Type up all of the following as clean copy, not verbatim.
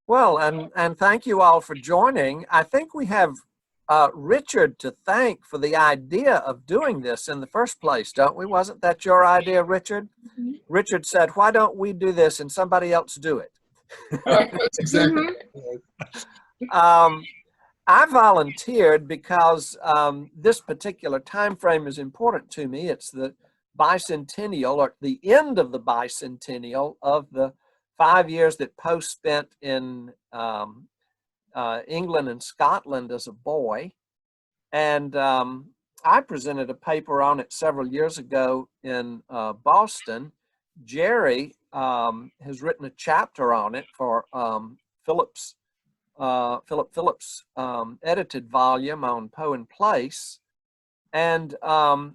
Well, and thank you all for joining. I think we have Richard to thank for the idea of doing this in the first place, don't we? Wasn't that your idea, Richard? Mhm. Richard said, "Why don't we do this and somebody else do it?" That's exactly Mhm. it. um, I volunteered because this particular time frame is important to me. It's the bicentennial, or the end of the bicentennial, of the 5 years that Poe spent in England and Scotland as a boy. And I presented a paper on it several years ago in Boston. Jerry has written a chapter on it for Philip Phillips' edited volume on Poe and Place. And I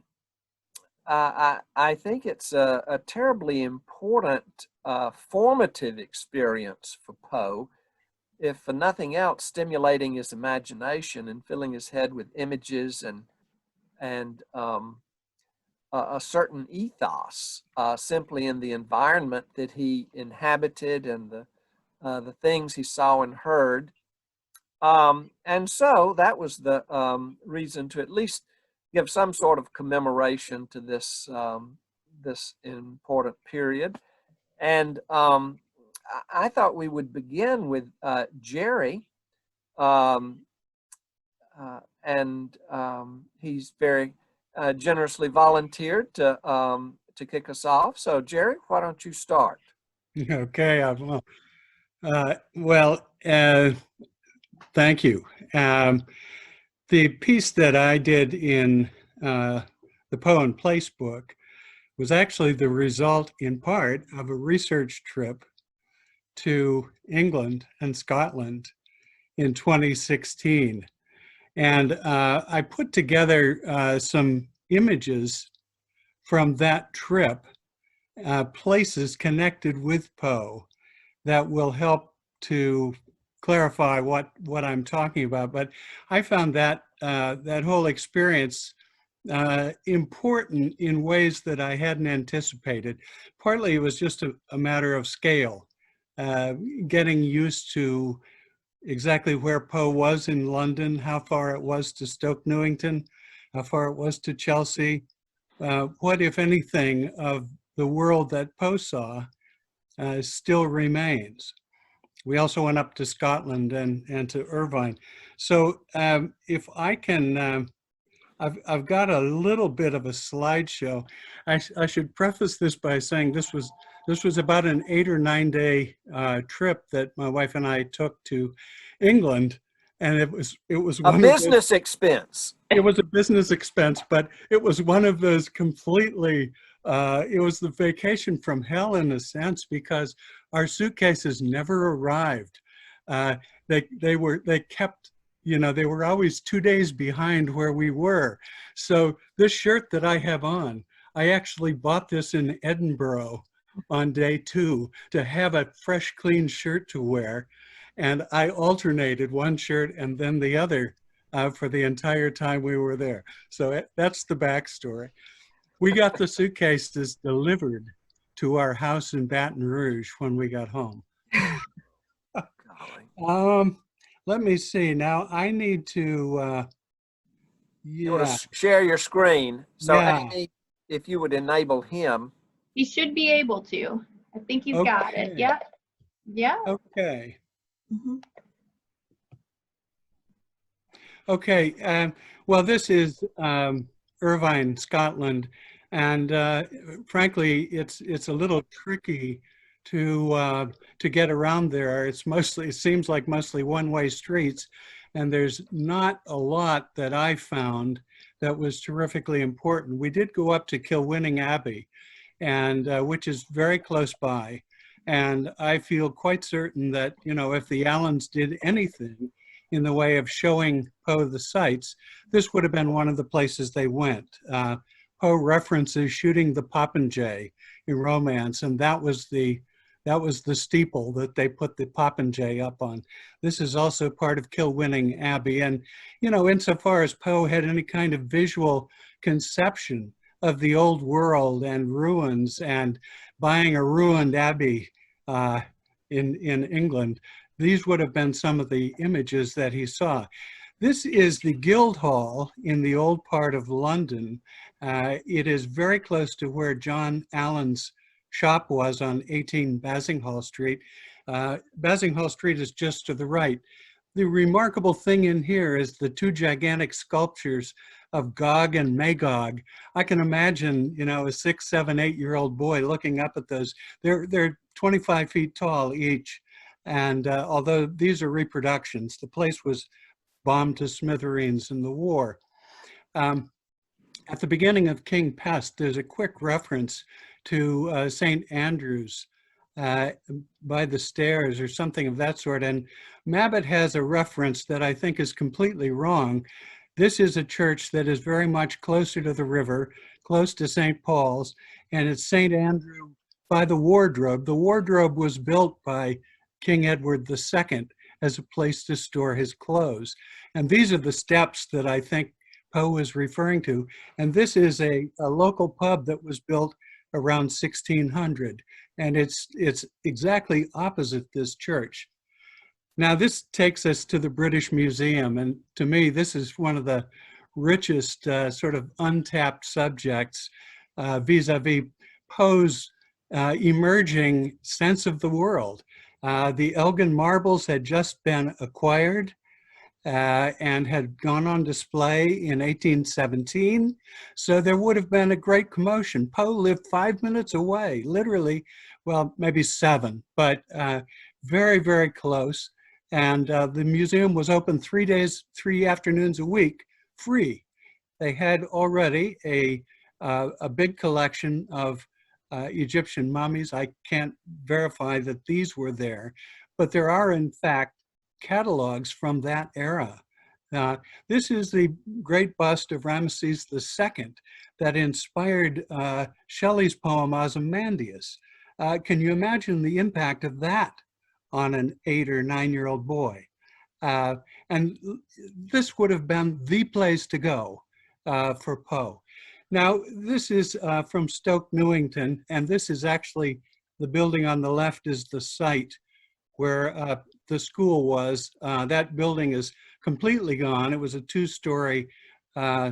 think it's a terribly important formative experience for Poe, if for nothing else, stimulating his imagination and filling his head with images and a certain ethos simply in the environment that he inhabited and the things he saw and heard. And so that was the reason to at least give some sort of commemoration to this important period. And I thought we would begin with Jerry, um, and he's very generously volunteered to kick us off. So Jerry, why don't you start? Okay, I will. Well, thank you. The piece that I did in the Poe and Place book was actually the result, in part, of a research trip to England and Scotland in 2016. And I put together some images from that trip, places connected with Poe that will help to clarify what I'm talking about. But I found that that whole experience important in ways that I hadn't anticipated. Partly it was just a matter of scale, getting used to exactly where Poe was in London, how far it was to Stoke Newington, how far it was to Chelsea, what, if anything, of the world that Poe saw still remains. We also went up to Scotland and to Irvine. So if I can, I've got a little bit of a slideshow. I should preface this by saying this was about an 8 or 9 day trip that my wife and I took to England, and it was A one business expense. it was a business expense, but it was one of those completely, it was the vacation from hell in a sense, because our suitcases never arrived. They kept, they were always 2 days behind where we were. So this shirt that I have on, I actually bought this in Edinburgh on day 2 to have a fresh, clean shirt to wear. And I alternated one shirt and then the other for the entire time we were there. So that's the backstory. We got the suitcases delivered to our house in Baton Rouge when we got home. Let me see. Now I need to, You want to share your screen. So Amy, if you would enable him. You should be able to. I think you've got it. Yep. Yeah. Okay. Mm-hmm. Okay. Well, this is Irvine, Scotland, and frankly, it's a little tricky to get around there. It seems like mostly one-way streets, and there's not a lot that I found that was terrifically important. We did go up to Kilwinning Abbey, and which is very close by, and I feel quite certain that if the Allens did anything in the way of showing Poe the sights, this would have been one of the places they went. Poe references shooting the popinjay in Romance, and that was the steeple that they put the popinjay up on. This is also part of Kilwinning Abbey, and insofar as Poe had any kind of visual conception of the old world and ruins and buying a ruined abbey in England, these would have been some of the images that he saw. This is the Guildhall in the old part of London. It is very close to where John Allen's shop was on 18 Basinghall Street. Basinghall Street is just to the right. The remarkable thing in here is the two gigantic sculptures of Gog and Magog. I can imagine, you know, a 6, 7, 8-year-old boy looking up at those. They're 25 feet tall each. And although these are reproductions, the place was bombed to smithereens in the war. At the beginning of King Pest, there's a quick reference to St. Andrew's by the stairs or something of that sort. And Mabbott has a reference that I think is completely wrong. This is a church that is very much closer to the river, close to St. Paul's, and it's St. Andrew by the wardrobe. The wardrobe was built by King Edward II as a place to store his clothes. And these are the steps that I think Poe is referring to. And this is a local pub that was built around 1600. And it's exactly opposite this church. Now this takes us to the British Museum. And to me, this is one of the richest sort of untapped subjects vis-a-vis Poe's emerging sense of the world. The Elgin marbles had just been acquired and had gone on display in 1817. So there would have been a great commotion. Poe lived 5 minutes away, literally, well, maybe 7, but very, very close. And the museum was open 3 days, 3 afternoons a week, free. They had already a big collection of Egyptian mummies. I can't verify that these were there, but there are in fact catalogs from that era. This is the great bust of Ramesses II that inspired Shelley's poem Ozymandias. Can you imagine the impact of that on an 8 or 9-year-old boy? And this would have been the place to go for Poe. Now, this is from Stoke Newington, and this is actually, the building on the left is the site where the school was. That building is completely gone. It was a 2-story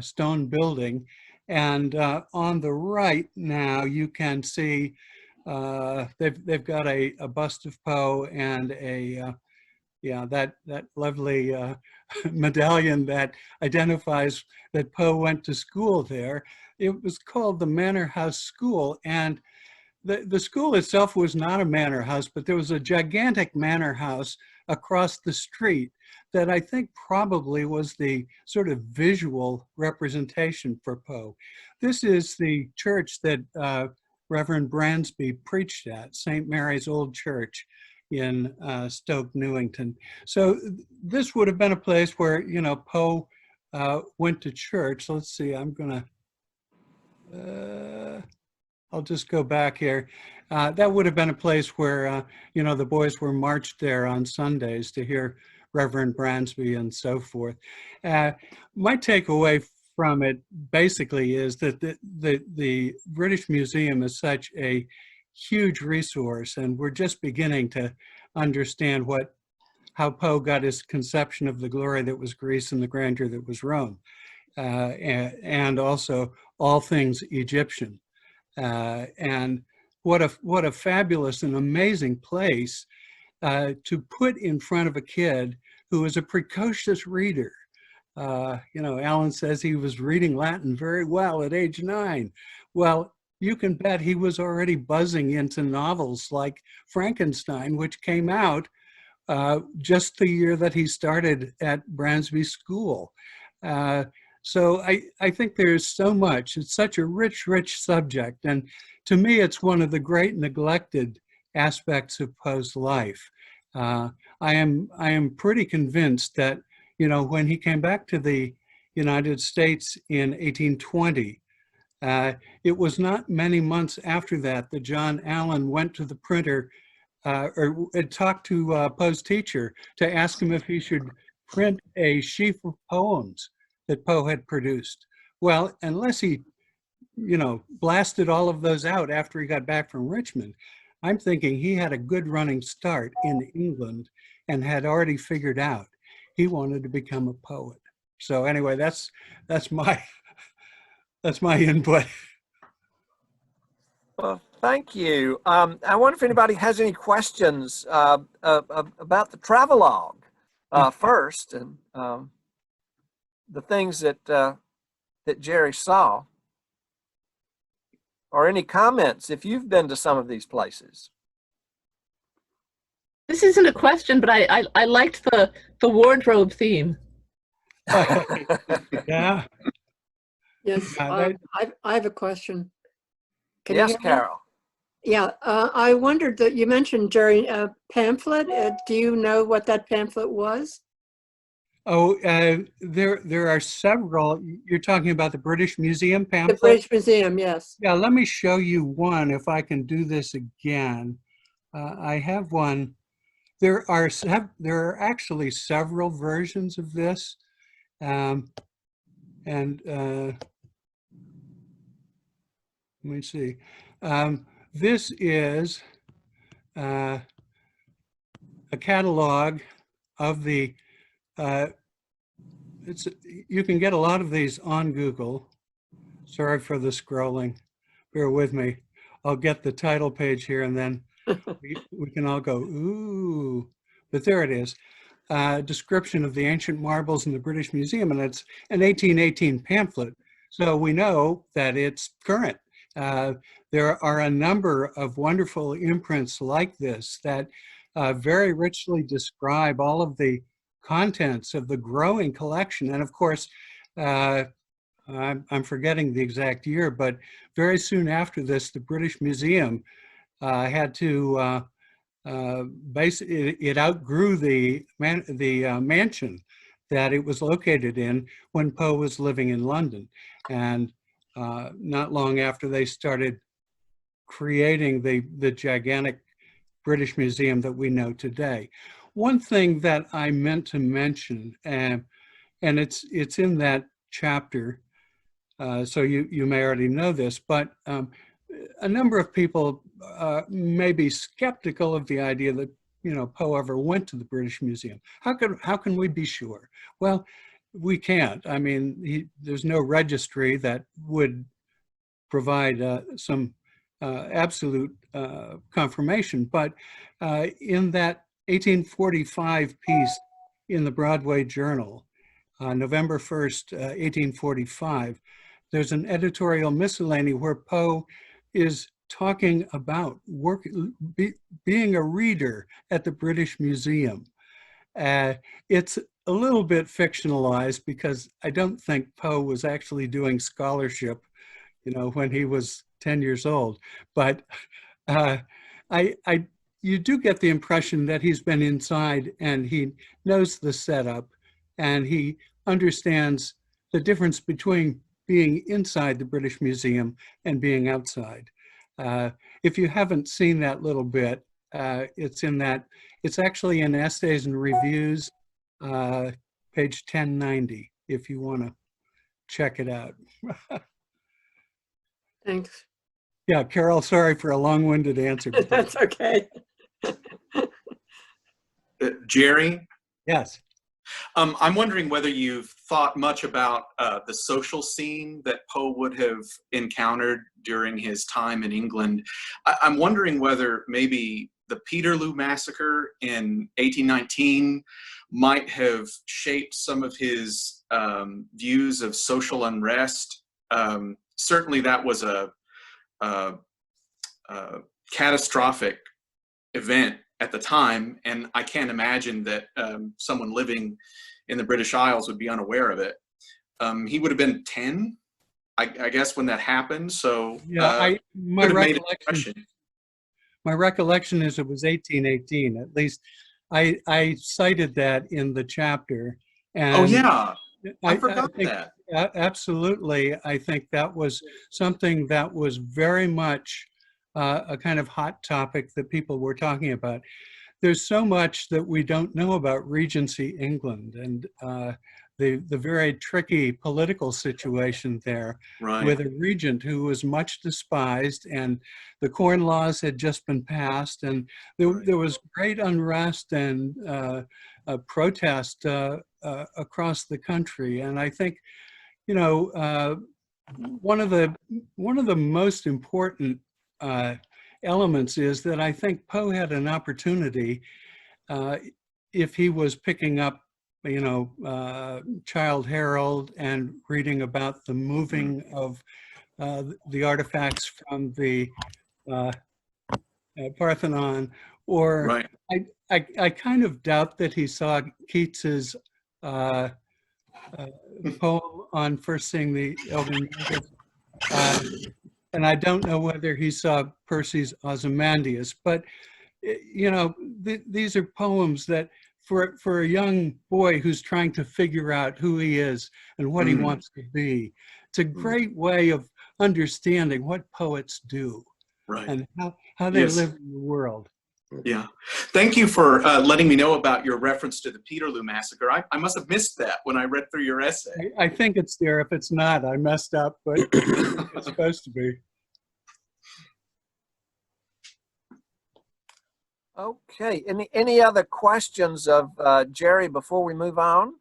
stone building. And on the right now, you can see they've got a bust of Poe and a, yeah, that lovely medallion that identifies that Poe went to school there. It was called the Manor House School, and the school itself was not a manor house, but there was a gigantic manor house across the street that I think probably was the sort of visual representation for Poe. This is the church that Reverend Bransby preached at, St. Mary's Old Church in Stoke Newington. So this would have been a place where, you know, Poe went to church. Let's see, I'm gonna, I'll just go back here. That would have been a place where, you know, the boys were marched there on Sundays to hear Reverend Bransby and so forth. My takeaway from it basically is that the British Museum is such a huge resource, and we're just beginning to understand how Poe got his conception of the glory that was Greece and the grandeur that was Rome, and also all things Egyptian. And what a fabulous and amazing place to put in front of a kid who is a precocious reader. You know, Alan says he was reading Latin very well at age 9. Well, you can bet he was already buzzing into novels like Frankenstein, which came out just the year that he started at Bransby School. So I think there's so much. It's such a rich, rich subject. And to me, it's one of the great neglected aspects of Poe's life. I am pretty convinced that, you know, when he came back to the United States in 1820, it was not many months after that that John Allen went to the printer or talked to Poe's teacher to ask him if he should print a sheaf of poems that Poe had produced. Well, unless he, you know, blasted all of those out after he got back from Richmond, I'm thinking he had a good running start in England and had already figured out he wanted to become a poet. So anyway, that's my that's my input. Well, thank you. I wonder if anybody has any questions about the travelogue first, and the things that Jerry saw, or any comments if you've been to some of these places. This isn't a question, but I liked the wardrobe theme. Yeah. Yes, Yeah, I have a question. Can you Yes, hear me? Carol. Yeah, I wondered that you mentioned, Jerry, a pamphlet. Do you know what that pamphlet was? Oh, there are several. You're talking about the British Museum The pamphlet? British Museum, yes. Yeah, let me show you one if I can do this again. I have one. There are actually several versions of this. And let me see. This is a catalog of the, you can get a lot of these on Google. Sorry for the scrolling. Bear with me. I'll get the title page here and then we can all go, ooh. But there it is. Description of the ancient marbles in the British Museum, and it's an 1818 pamphlet. So we know that it's current. There are a number of wonderful imprints like this that very richly describe all of the contents of the growing collection. And of course, I'm forgetting the exact year, but very soon after this, the British Museum had to it outgrew the mansion that it was located in when Poe was living in London. And not long after, they started creating the gigantic British Museum that we know today. One thing that I meant to mention, and it's in that chapter, so you may already know this, but a number of people may be skeptical of the idea that, you know, Poe ever went to the British Museum. How can we be sure? Well, we can't. I mean, there's no registry that would provide some absolute confirmation. But in that 1845 piece in the Broadway Journal, November 1st, 1845, there's an editorial miscellany where Poe is talking about being a reader at the British Museum. It's a little bit fictionalized because I don't think Poe was actually doing scholarship, you know, when he was 10 years old. But you do get the impression that he's been inside and he knows the setup and he understands the difference between being inside the British Museum and being outside. If you haven't seen that little bit, it's actually in Essays and Reviews, page 1090, if you want to check it out. Thanks. Yeah, Carol, sorry for a long-winded answer. That's okay. Jerry, Yes. I'm wondering whether you've thought much about the social scene that Poe would have encountered during his time in England. I'm wondering whether maybe the Peterloo Massacre in 1819 might have shaped some of his views of social unrest. Certainly that was a catastrophic event at the time, and I can't imagine that someone living in the British Isles would be unaware of it. He would have been 10, I guess, when that happened. So yeah, my recollection is it was 1818. At least I cited that in the chapter. And oh yeah, I forgot that. Absolutely, I think that was something that was very much a kind of hot topic that people were talking about. There's so much that we don't know about Regency England, and the very tricky political situation there Right. with a regent who was much despised, and the Corn Laws had just been passed, and there was great unrest and protest across the country. And I think, you know, one of the most important elements is that I think Poe had an opportunity, if he was picking up, you know, Childe Harold and reading about the moving of the artifacts from the Parthenon, or Right. I kind of doubt that he saw Keats's poem on first seeing the Elgin Marbles. And I don't know whether he saw Percy's Ozymandias, but you know, these are poems that for a young boy who's trying to figure out who he is and what he wants to be, it's a great way of understanding what poets do, Right. and how they Yes. live in the world. Yeah. Thank you for letting me know about your reference to the Peterloo Massacre. I must have missed that when I read through your essay. I think it's there. If it's not, I messed up, but it's supposed to be. Okay, any other questions of Jerry before we move on?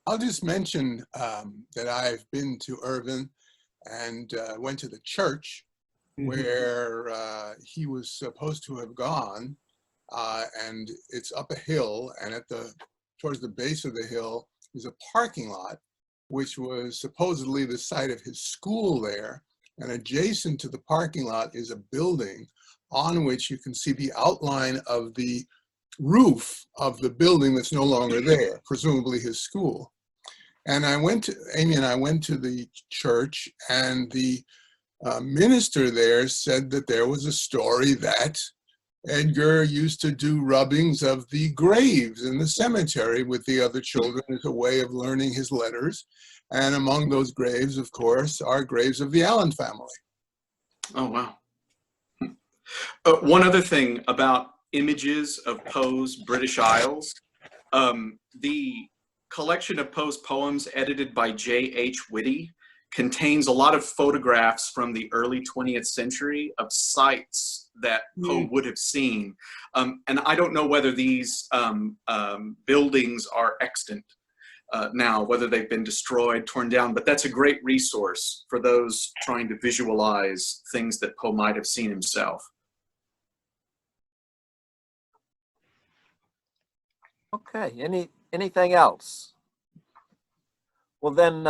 I'll just mention that I've been to Irvine and went to the church where he was supposed to have gone, and it's up a hill, and towards the base of the hill is a parking lot, which was supposedly the site of his school there, and adjacent to the parking lot is a building on which you can see the outline of the roof of the building that's no longer there, presumably his school. And Amy and I went to the church, and the minister there said that there was a story that Edgar used to do rubbings of the graves in the cemetery with the other children as a way of learning his letters. And among those graves, of course, are graves of the Allen family. Oh, wow. One other thing about images of Poe's British Isles, the collection of Poe's poems edited by J.H. Whitty contains a lot of photographs from the early 20th century of sites that Poe would have seen. And I don't know whether these buildings are extant now, whether they've been destroyed, torn down, but that's a great resource for those trying to visualize things that Poe might have seen himself. Okay, anything else? Well then,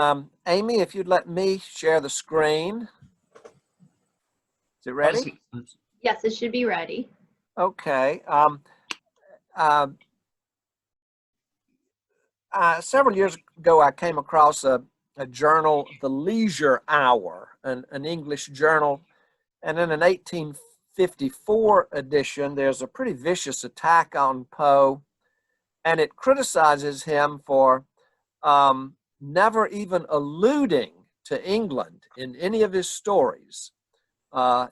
Amy, if you'd let me share the screen. Is it ready? Yes, it should be ready. Okay. Several years ago, I came across a journal, The Leisure Hour, an English journal. And in an 1854 edition, there's a pretty vicious attack on Poe, and it criticizes him for never even alluding to England in any of his stories,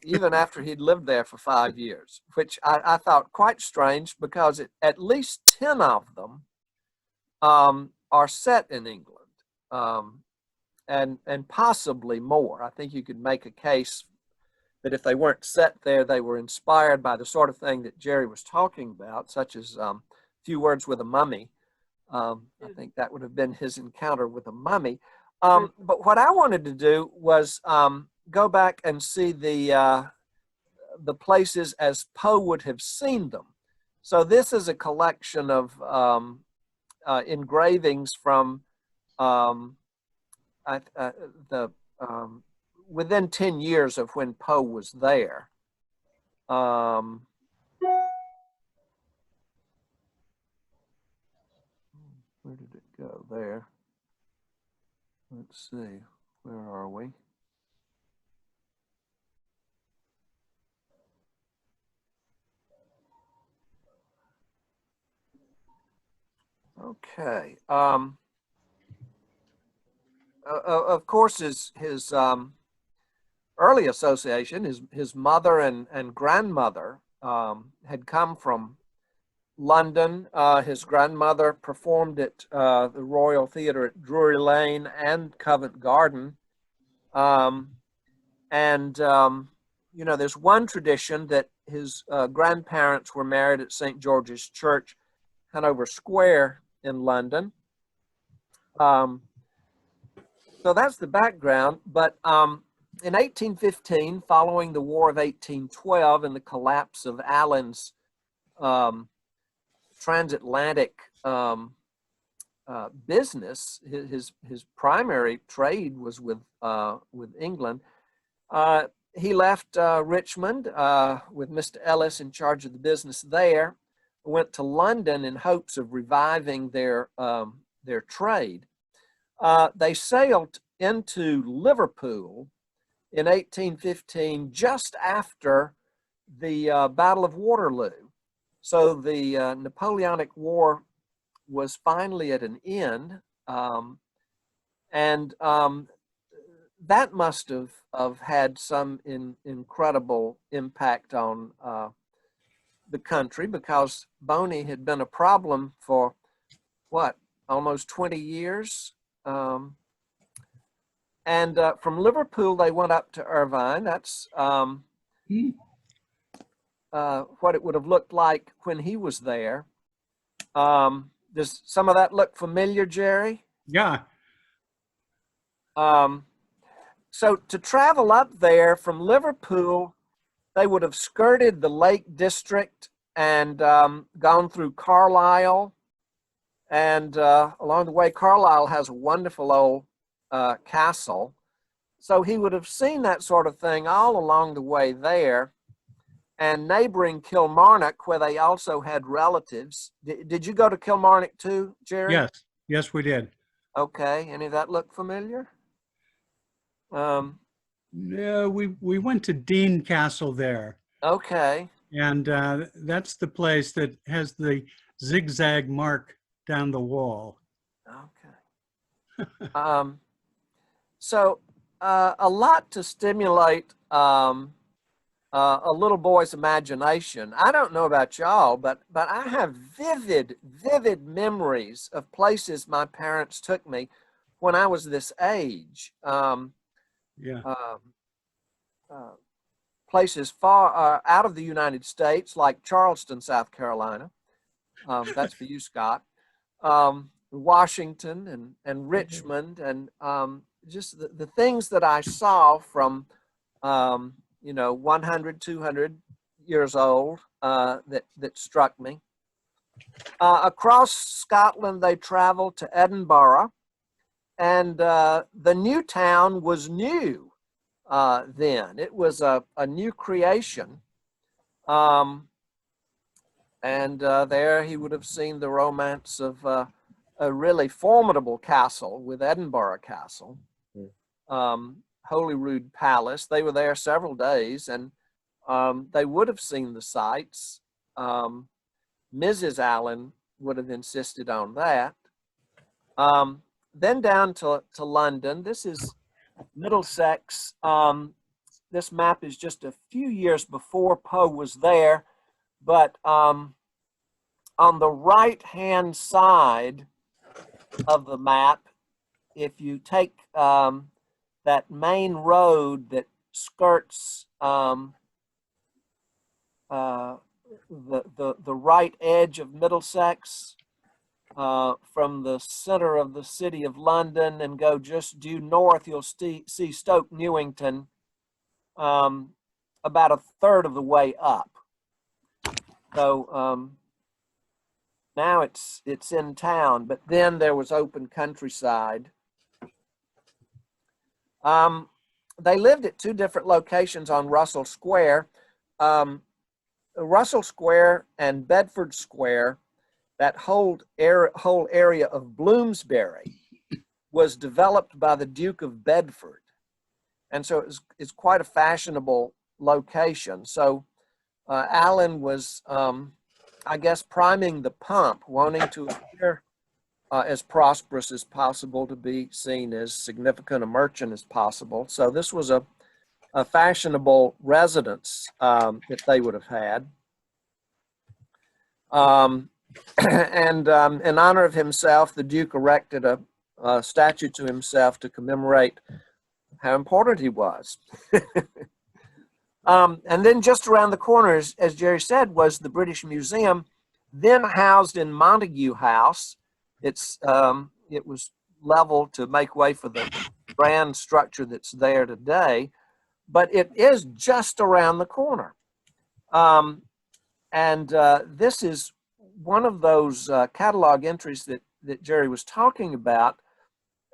even after he'd lived there for 5 years, which I thought quite strange, because at least 10 of them are set in England, and possibly more. I think you could make a case that if they weren't set there, they were inspired by the sort of thing that Jerry was talking about, such as Few Words with a Mummy. I think that would have been his encounter with a mummy. But what I wanted to do was go back and see the places as Poe would have seen them. So this is a collection of engravings from within 10 years of when Poe was there. Where did it go there? Let's see, where are we? Okay. Of course, his early association, his mother and grandmother had come from London. His grandmother performed at the Royal Theatre at Drury Lane and Covent Garden. You know, there's one tradition that his grandparents were married at St. George's Church, Hanover Square in London. So that's the background. But in 1815, following the War of 1812 and the collapse of Allen's transatlantic business, his primary trade was with England. He left Richmond with Mr. Ellis in charge of the business there. Went to London in hopes of reviving their trade. They sailed into Liverpool in 1815, just after the Battle of Waterloo. So the Napoleonic War was finally at an end, that must have had some incredible impact on the country, because Boney had been a problem for what, almost 20 years. From Liverpool, they went up to Irvine. That's what it would have looked like when he was there. Does some of that look familiar, Jerry? Yeah. So to travel up there from Liverpool, they would have skirted the Lake District and gone through Carlisle. And along the way, Carlisle has a wonderful old castle. So he would have seen that sort of thing all along the way there. And neighboring Kilmarnock, where they also had relatives. Did you go to Kilmarnock too, Jerry? Yes. Yes, we did. Okay. Any of that look familiar? No, we went to Dean Castle there. Okay. And that's the place that has the zigzag mark down the wall. Okay. So a lot to stimulate a little boy's imagination. I don't know about y'all, but I have vivid memories of places my parents took me when I was this age. Places far out of the United States, like Charleston, South Carolina. That's for you, Scott. Washington and Richmond, and just the things that I saw from 100, 200 years old that struck me. Across Scotland, they traveled to Edinburgh, and the new town was new then. It was a new creation. There he would have seen the romance of a really formidable castle with Edinburgh Castle. Holyrood Palace. They were there several days, and they would have seen the sights. Mrs. Allen would have insisted on that. Then down to London. This is Middlesex. This map is just a few years before Poe was there, but on the right-hand side of the map, if you take that main road that skirts the right edge of Middlesex from the center of the city of London and go just due north, you'll see Stoke Newington about a third of the way up. So now it's in town, but then there was open countryside. They lived at two different locations on Russell Square. Russell Square and Bedford Square, that whole area of Bloomsbury was developed by the Duke of Bedford. And so it's quite a fashionable location. So Allen was, I guess, priming the pump, wanting to appear as prosperous as possible, to be seen as significant a merchant as possible. So this was a fashionable residence that they would have had. And in honor of himself, the Duke erected a statue to himself to commemorate how important he was. And then just around the corner, as Jerry said, was the British Museum, then housed in Montague House. It was leveled to make way for the grand structure that's there today, but it is just around the corner. This is one of those catalog entries that Jerry was talking about.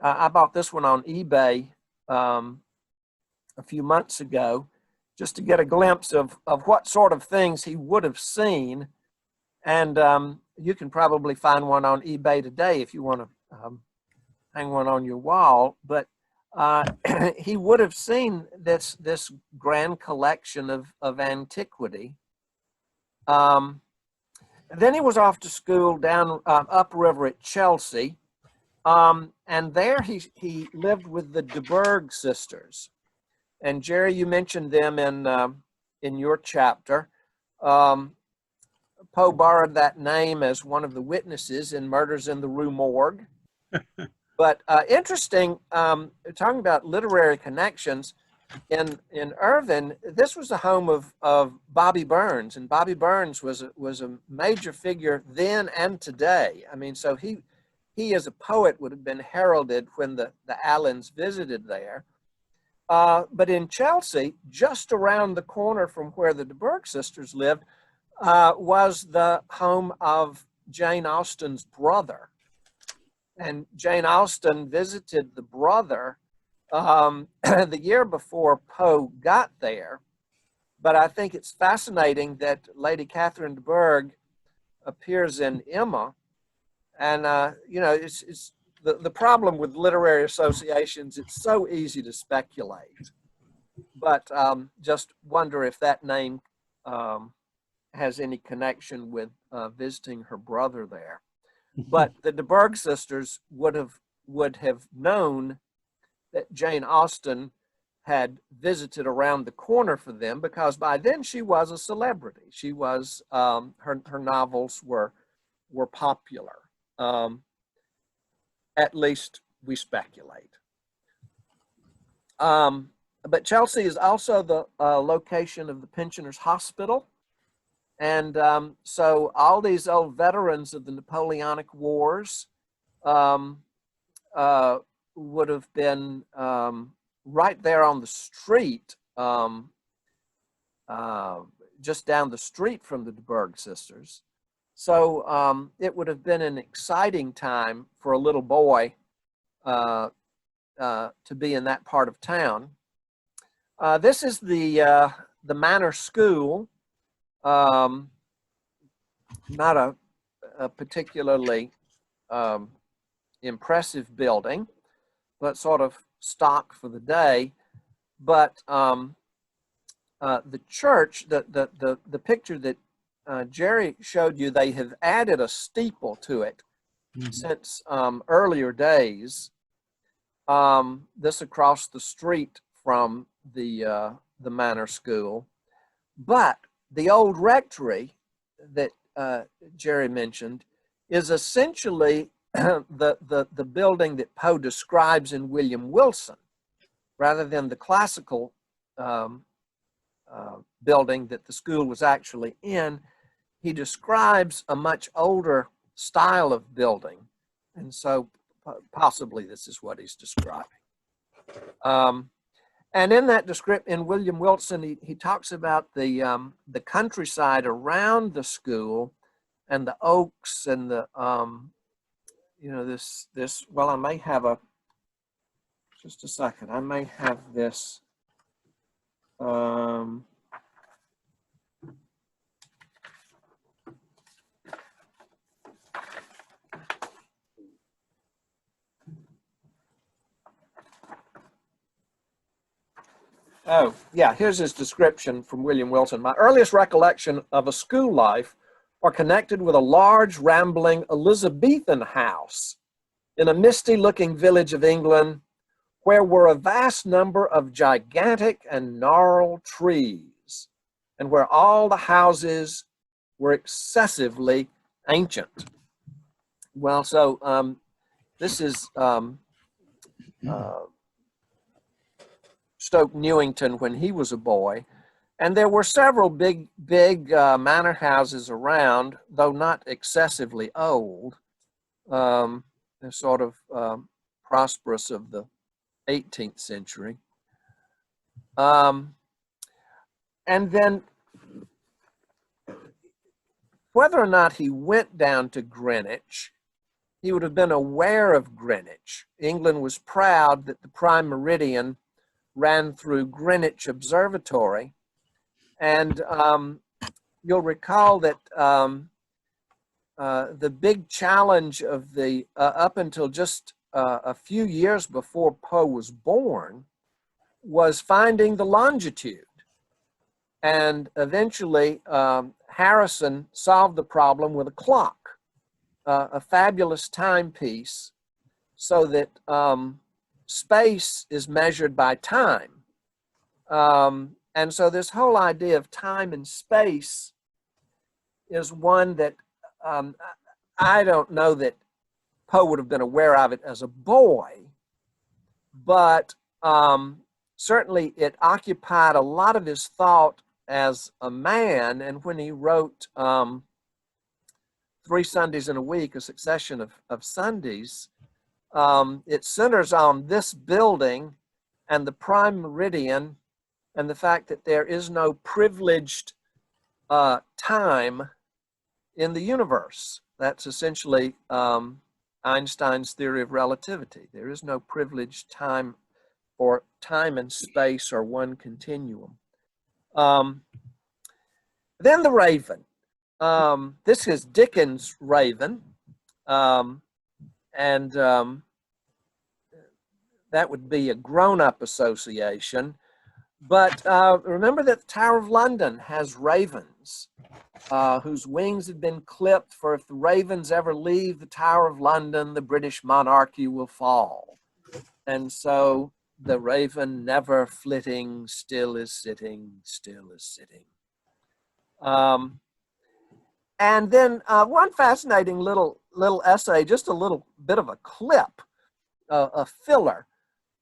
I bought this one on eBay a few months ago, just to get a glimpse of what sort of things he would have seen. And you can probably find one on eBay today if you want to hang one on your wall. But he would have seen this grand collection of antiquity. Then he was off to school down upriver at Chelsea. And there he lived with the de Burgh sisters. And Jerry, you mentioned them in your chapter. Poe borrowed that name as one of the witnesses in Murders in the Rue Morgue. But interesting, talking about literary connections, in Irvine, this was the home of Bobby Burns, and Bobby Burns was a major figure then and today. I mean, so he as a poet would have been heralded when the Allens visited there. But in Chelsea, just around the corner from where the de Burgh sisters lived, was the home of Jane Austen's brother. And Jane Austen visited the brother the year before Poe got there. But I think it's fascinating that Lady Catherine de Burgh appears in Emma. And, you know, it's the problem with literary associations, it's so easy to speculate. But just wonder if that name has any connection with visiting her brother there. But the de Burgh sisters would have known that Jane Austen had visited around the corner for them, because by then she was a celebrity. She was her novels were popular. At least we speculate. But Chelsea is also the location of the Pensioners' Hospital. And so all these old veterans of the Napoleonic Wars would have been right there on the street, just down the street from the de Burgh sisters. So it would have been an exciting time for a little boy to be in that part of town. This is the Manor School. Not a particularly impressive building, but sort of stock for the day. But the church, the picture that Jerry showed you, they have added a steeple to it since earlier days. This across the street from the Manor School. But the old rectory that Jerry mentioned is essentially the building that Poe describes in William Wilson, rather than the classical building that the school was actually in. He describes a much older style of building, and so possibly this is what he's describing. And in that description, in William Wilson, he talks about the countryside around the school and the oaks and the you know, this. Well, I may have just a second. I may have this. Oh, yeah, here's his description from William Wilson. My earliest recollection of a school life are connected with a large, rambling Elizabethan house in a misty-looking village of England, where were a vast number of gigantic and gnarled trees, and where all the houses were excessively ancient. Well, so this is Stoke Newington when he was a boy. And there were several big manor houses around, though not excessively old. They're sort of prosperous of the 18th century. And then whether or not he went down to Greenwich, he would have been aware of Greenwich. England was proud that the prime meridian ran through Greenwich Observatory. And you'll recall that the big challenge of the, up until just a few years before Poe was born, was finding the longitude. And eventually, Harrison solved the problem with a clock, a fabulous timepiece, so that space is measured by time. And so this whole idea of time and space is one that I don't know that Poe would have been aware of it as a boy, but certainly it occupied a lot of his thought as a man. And when he wrote 3 Sundays in a Week, a succession of Sundays, it centers on this building and the prime meridian and the fact that there is no privileged time in the universe. That's essentially Einstein's theory of relativity. There is no privileged time, or time and space are one continuum. Then the raven. This is Dickens' raven, and that would be a grown-up association. But remember that the Tower of London has ravens whose wings have been clipped, for if the ravens ever leave the Tower of London, the British monarchy will fall. And so the raven, never flitting, still is sitting, still is sitting. And then one fascinating little essay, just a little bit of a clip, a filler.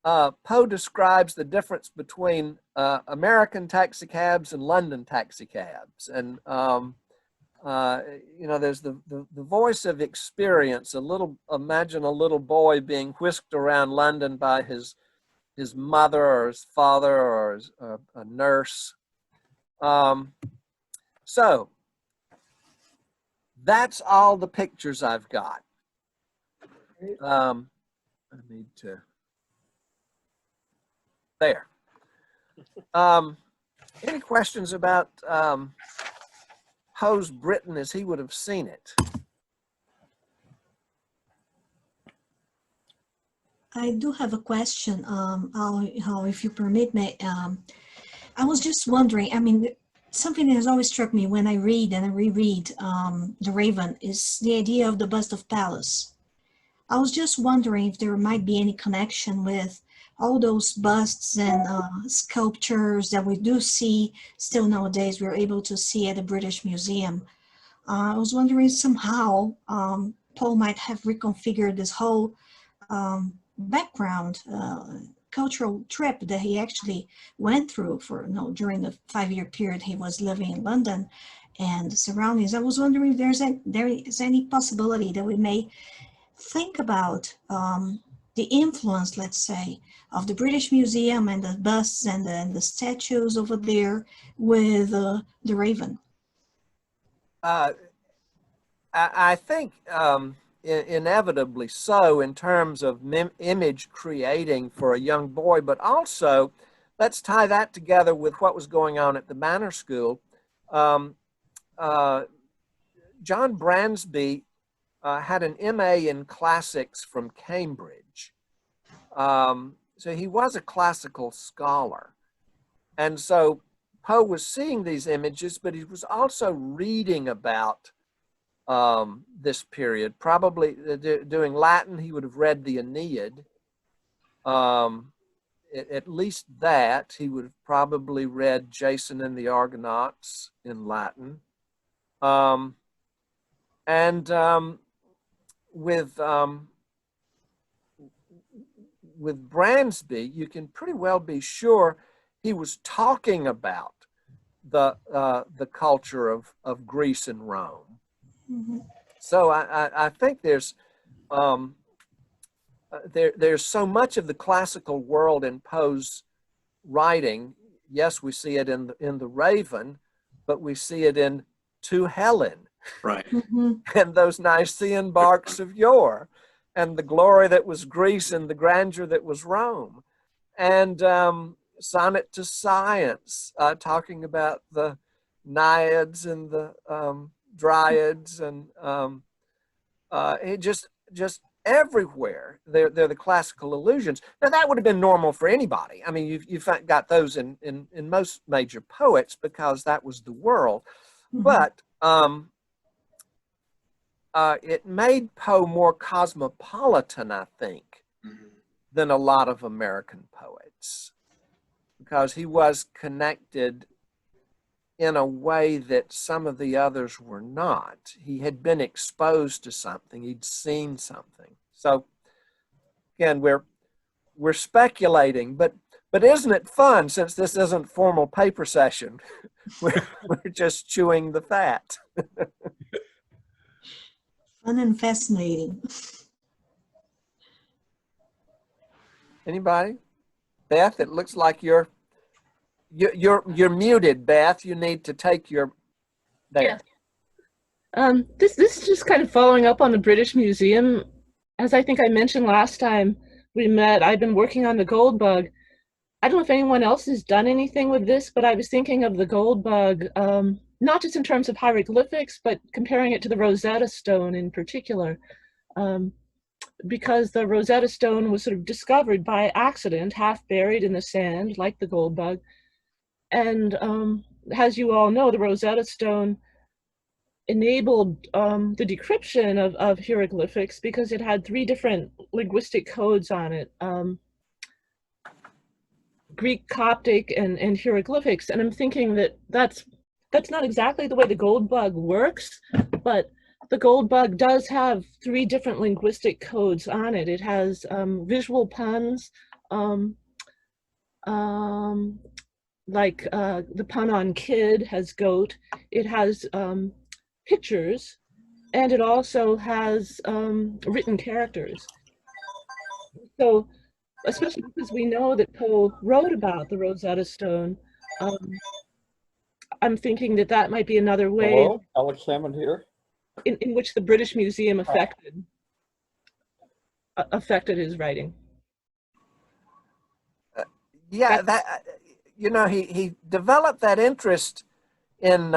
Poe describes the difference between American taxicabs and London taxicabs. And, you know, there's the voice of experience. Imagine a little boy being whisked around London by his mother or his father or a nurse. So that's all the pictures I've got. I need to... There. Any questions about Poe's Britain as he would have seen it? I do have a question, if you permit me. I was just wondering, I mean, something that has always struck me when I read and I reread The Raven is the idea of the bust of Pallas. I was just wondering if there might be any connection with all those busts and sculptures that we do see still nowadays, we're able to see at the British Museum. I was wondering somehow Poe might have reconfigured this whole background, cultural trip that he actually went through for, during the 5-year period he was living in London and the surroundings. I was wondering if there is any possibility that we may think about the influence, let's say, of the British Museum and the busts and the statues over there with the Raven. I think inevitably so, in terms of image creating for a young boy, but also let's tie that together with what was going on at the Manor School. John Bransby had an MA in classics from Cambridge. So he was a classical scholar. And so Poe was seeing these images, but he was also reading about this period. Probably doing Latin, he would have read the Aeneid. At least that. He would have probably read Jason and the Argonauts in Latin. And with Bransby, you can pretty well be sure he was talking about the culture of Greece and Rome. Mm-hmm. So I think there's so much of the classical world in Poe's writing. Yes, we see it in the Raven, but we see it in To Helen, Right. Mm-hmm. and those Nicean barks of yore, and the glory that was Greece and the grandeur that was Rome, and Sonnet to Science, talking about the naiads and the dryads, and it just everywhere. They're the classical allusions. Now that would have been normal for anybody. I mean, you've got those in most major poets because that was the world. Mm-hmm. But it made Poe more cosmopolitan, I think, than a lot of American poets, because he was connected in a way that some of the others were not. He had been exposed to something, he'd seen something. So again, we're speculating, but isn't it fun, since this isn't formal paper session? we're just chewing the fat. Fun and fascinating. Anybody? Beth, it looks like you're muted, Beth. You need to take your there. Yeah. This is just kind of following up on the British Museum. As I think I mentioned last time we met, I've been working on the gold bug. I don't know if anyone else has done anything with this, but I was thinking of the gold bug, not just in terms of hieroglyphics, but comparing it to the Rosetta Stone in particular. Because the Rosetta Stone was sort of discovered by accident, half buried in the sand, like the gold bug. And as you all know, the Rosetta Stone enabled the decryption of hieroglyphics because it had 3 different linguistic codes on it. Greek, Coptic, and hieroglyphics. And I'm thinking that that's not exactly the way the gold bug works, but the gold bug does have 3 different linguistic codes on it. It has visual puns, like the pun on kid has goat. It has pictures, and it also has written characters. So, especially because we know that Poe wrote about the Rosetta Stone, I'm thinking that might be another way. Hello, Alex Salmon here. In which the British Museum affected his writing. Yeah, that he developed that interest in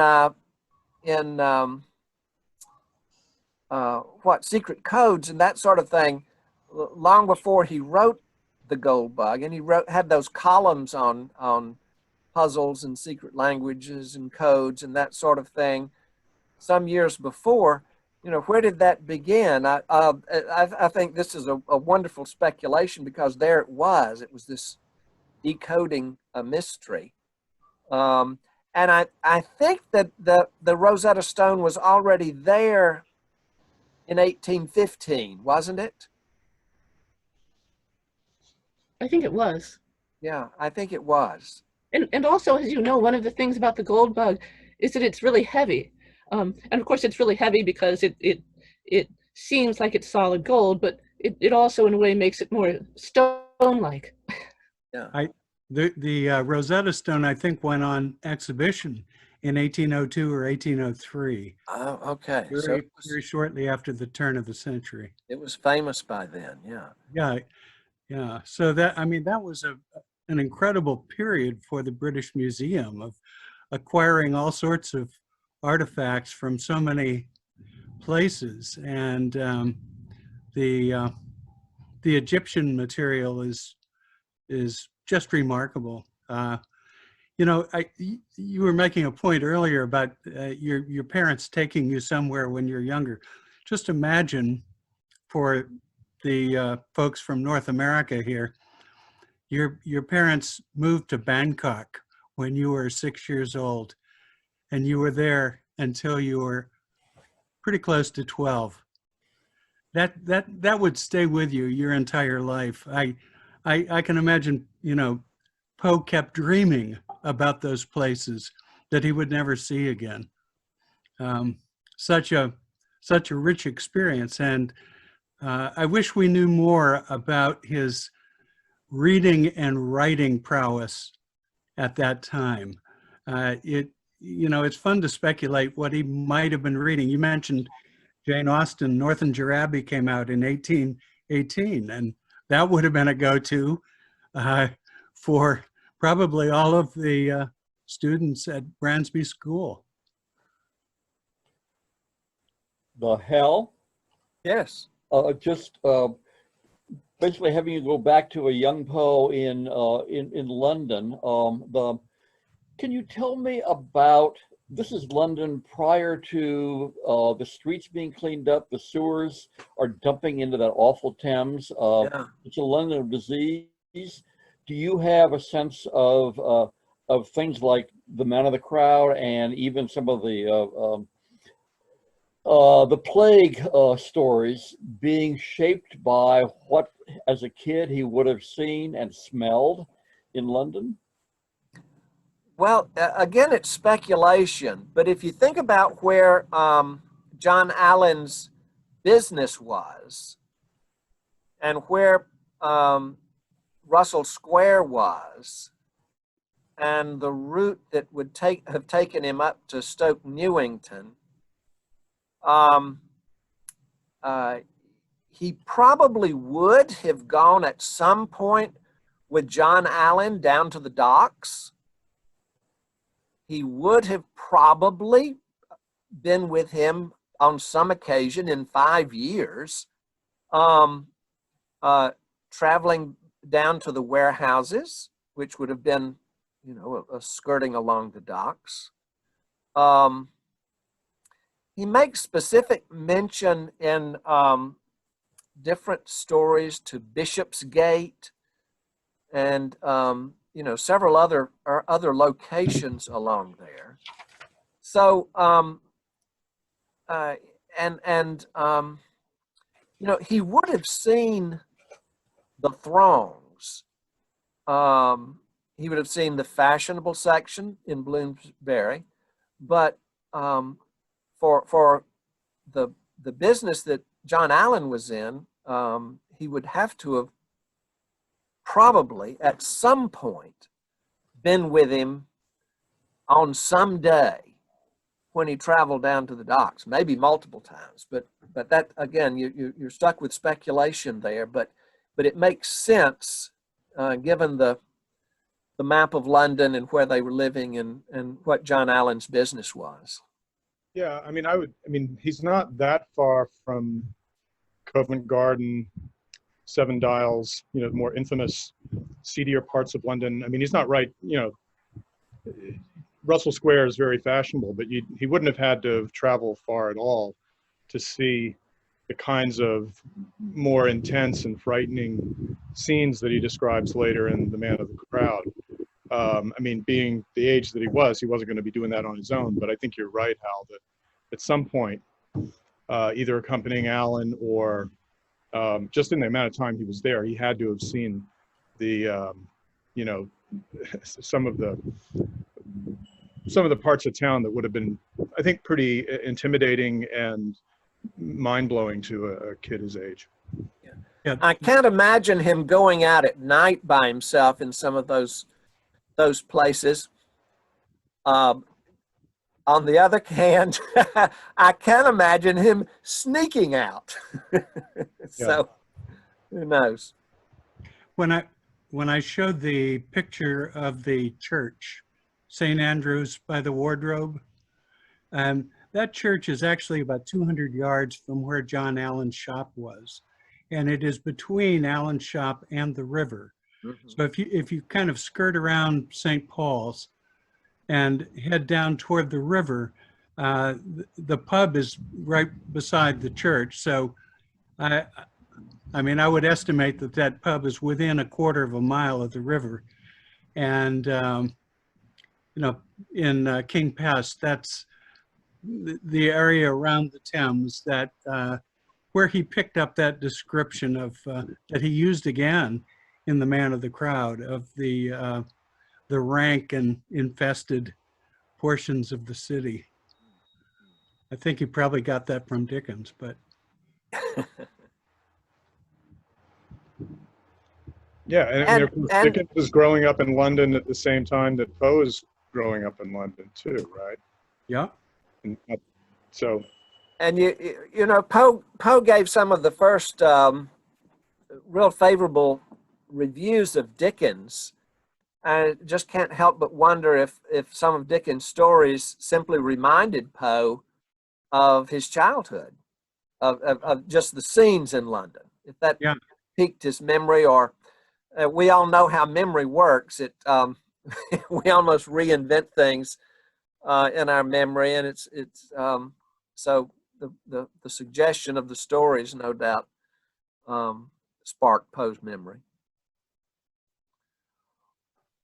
secret codes and that sort of thing long before he wrote the gold bug, and he had those columns on puzzles and secret languages and codes and that sort of thing some years before. Where did that begin? I think this is a wonderful speculation, because there it was this decoding a mystery. And I think that the Rosetta Stone was already there in 1815, wasn't it? I think it was. Yeah, I think it was. And also, as you know, one of the things about the gold bug is that it's really heavy. And of course it's really heavy because it seems like it's solid gold, but it also in a way makes it more stone-like. Yeah. The Rosetta Stone, I think, went on exhibition in 1802 or 1803. Oh, okay. Very shortly after the turn of the century. It was famous by then, yeah. Yeah. So that was an incredible period for the British Museum of acquiring all sorts of artifacts from so many places, and the Egyptian material is just remarkable. You were making a point earlier about your parents taking you somewhere when you're younger. Just imagine, for the folks from North America here, your parents moved to Bangkok when you were 6 years old, and you were there until you were pretty close to 12. That would stay with you your entire life. I can imagine, Poe kept dreaming about those places that he would never see again. Such a rich experience, and I wish we knew more about his reading and writing prowess at that time. It's fun to speculate what he might have been reading. You mentioned Jane Austen. Northanger Abbey came out in 1818, and that would have been a go-to for probably all of the students at Bransby School. The hell? Yes. Just basically having you go back to a young Poe in London. Can you tell me about, this is London prior to the streets being cleaned up, the sewers are dumping into that awful Thames. Yeah. It's a London of disease. Do you have a sense of things like the Man of the Crowd and even some of the plague stories being shaped by what, as a kid, he would have seen and smelled in London? Well, again, it's speculation, but if you think about where John Allen's business was and where Russell Square was, and the route that would have taken him up to Stoke Newington, he probably would have gone at some point with John Allen down to the docks. He would have probably been with him on some occasion in 5 years, traveling down to the warehouses, which would have been, a skirting along the docks. He makes specific mention in different stories to Bishopsgate and several other locations along there. So he would have seen the throngs. He would have seen the fashionable section in Bloomsbury, but for the business that John Allen was in, he would have to have probably at some point been with him on some day when he traveled down to the docks, maybe multiple times, but that, again, you're stuck with speculation there, but it makes sense given the map of London and where they were living and what John Allen's business was. Yeah, he's not that far from Covent Garden, Seven Dials, the more infamous, seedier parts of London. He's not right, Russell Square is very fashionable, but he wouldn't have had to travel far at all to see the kinds of more intense and frightening scenes that he describes later in The Man of the Crowd. Being the age that he wasn't going to be doing that on his own, but I think you're right, Hal, that at some point, either accompanying Allen or just in the amount of time he was there, he had to have seen the, some of the parts of town that would have been, I think, pretty intimidating and mind-blowing to a kid his age. Yeah. I can't imagine him going out at night by himself in some of those places. On the other hand, I can imagine him sneaking out. So, who knows? When I showed the picture of the church, St. Andrew's by the Wardrobe, that church is actually about 200 yards from where John Allen's shop was, and it is between Allen's shop and the river. Mm-hmm. So if you kind of skirt around St. Paul's and head down toward the river, the pub is right beside the church. So I would estimate that pub is within a quarter of a mile of the river. And, in King Pass, the area around the Thames that where he picked up that description of that he used again in The Man of the Crowd of the rank and infested portions of the city. I think he probably got that from Dickens, but. Yeah, and of course, Dickens was growing up in London at the same time that Poe is growing up in London too, right? Yeah. And so. And you know, Poe gave some of the first real favorable reviews of Dickens. I just can't help but wonder if some of Dickens' stories simply reminded Poe of his childhood, of just the scenes in London. If that piqued his memory, or we all know how memory works. It we almost reinvent things in our memory, and it's so the suggestion of the stories, no doubt, sparked Poe's memory.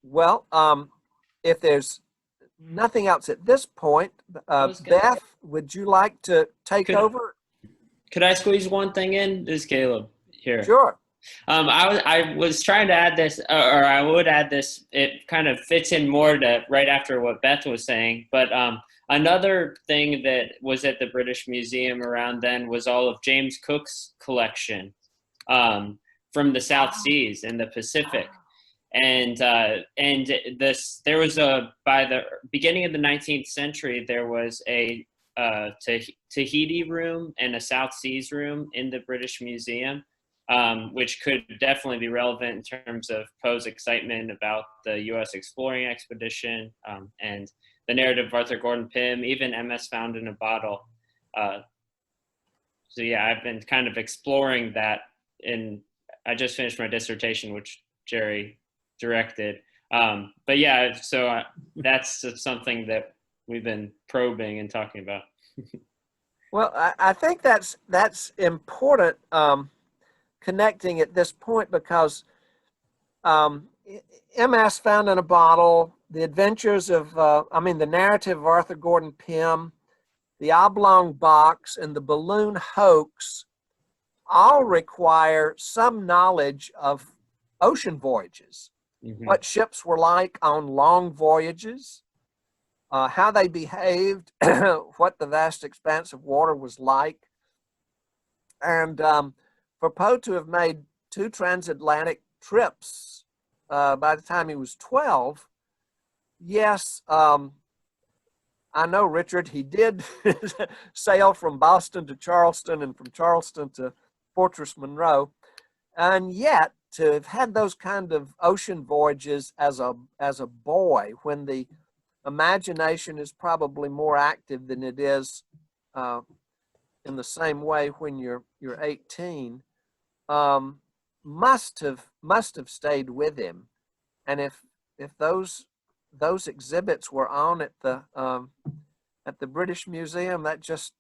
Well, if there's nothing else at this point, Beth, would you like to take over? Could I squeeze one thing in? This is Caleb here. Sure. I was trying to add this, or I would add this. It kind of fits in more to right after what Beth was saying. But another thing that was at the British Museum around then was all of James Cook's collection from the South Seas and the Pacific. And there was by the beginning of the 19th century, there was a Tahiti room and a South Seas room in the British Museum, which could definitely be relevant in terms of Poe's excitement about the U.S. exploring expedition and the narrative of Arthur Gordon Pym, even MS Found in a Bottle. So yeah, I've been kind of exploring that, and I just finished my dissertation, which Jerry directed. But yeah, so that's something that we've been probing and talking about. Well, I think that's important, connecting at this point, because MS Found in a Bottle, the adventures of, the narrative of Arthur Gordon Pym, the Oblong Box, and the Balloon Hoax all require some knowledge of ocean voyages. Mm-hmm. What ships were like on long voyages, how they behaved, what the vast expanse of water was like. And for Poe to have made 2 transatlantic trips by the time he was 12, yes, I know, Richard, he did sail from Boston to Charleston and from Charleston to Fortress Monroe. And yet, to have had those kind of ocean voyages as a boy, when the imagination is probably more active than it is in the same way when you're 18, must have stayed with him. And if those exhibits were on at the British Museum, that just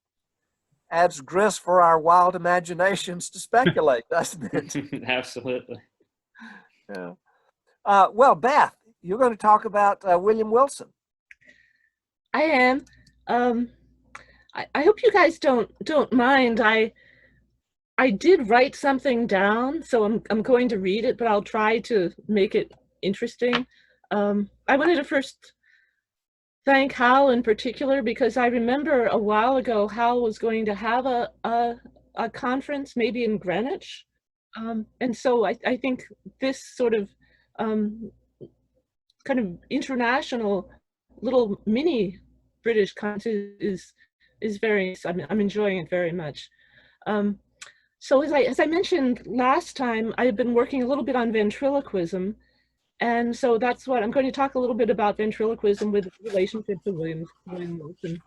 adds grist for our wild imaginations to speculate, doesn't it? Absolutely. Yeah. Well, Beth, you're going to talk about William Wilson. I am. I hope you guys don't mind. I did write something down, so I'm going to read it, but I'll try to make it interesting. I wanted to first thank Hal in particular, because I remember a while ago Hal was going to have a conference, maybe in Greenwich, and so I think this sort of kind of international little mini British conference is very. I'm enjoying it very much. So as I mentioned last time, I've been working a little bit on ventriloquism. And so that's what I'm going to talk a little bit about ventriloquism with relationship to William Wilson.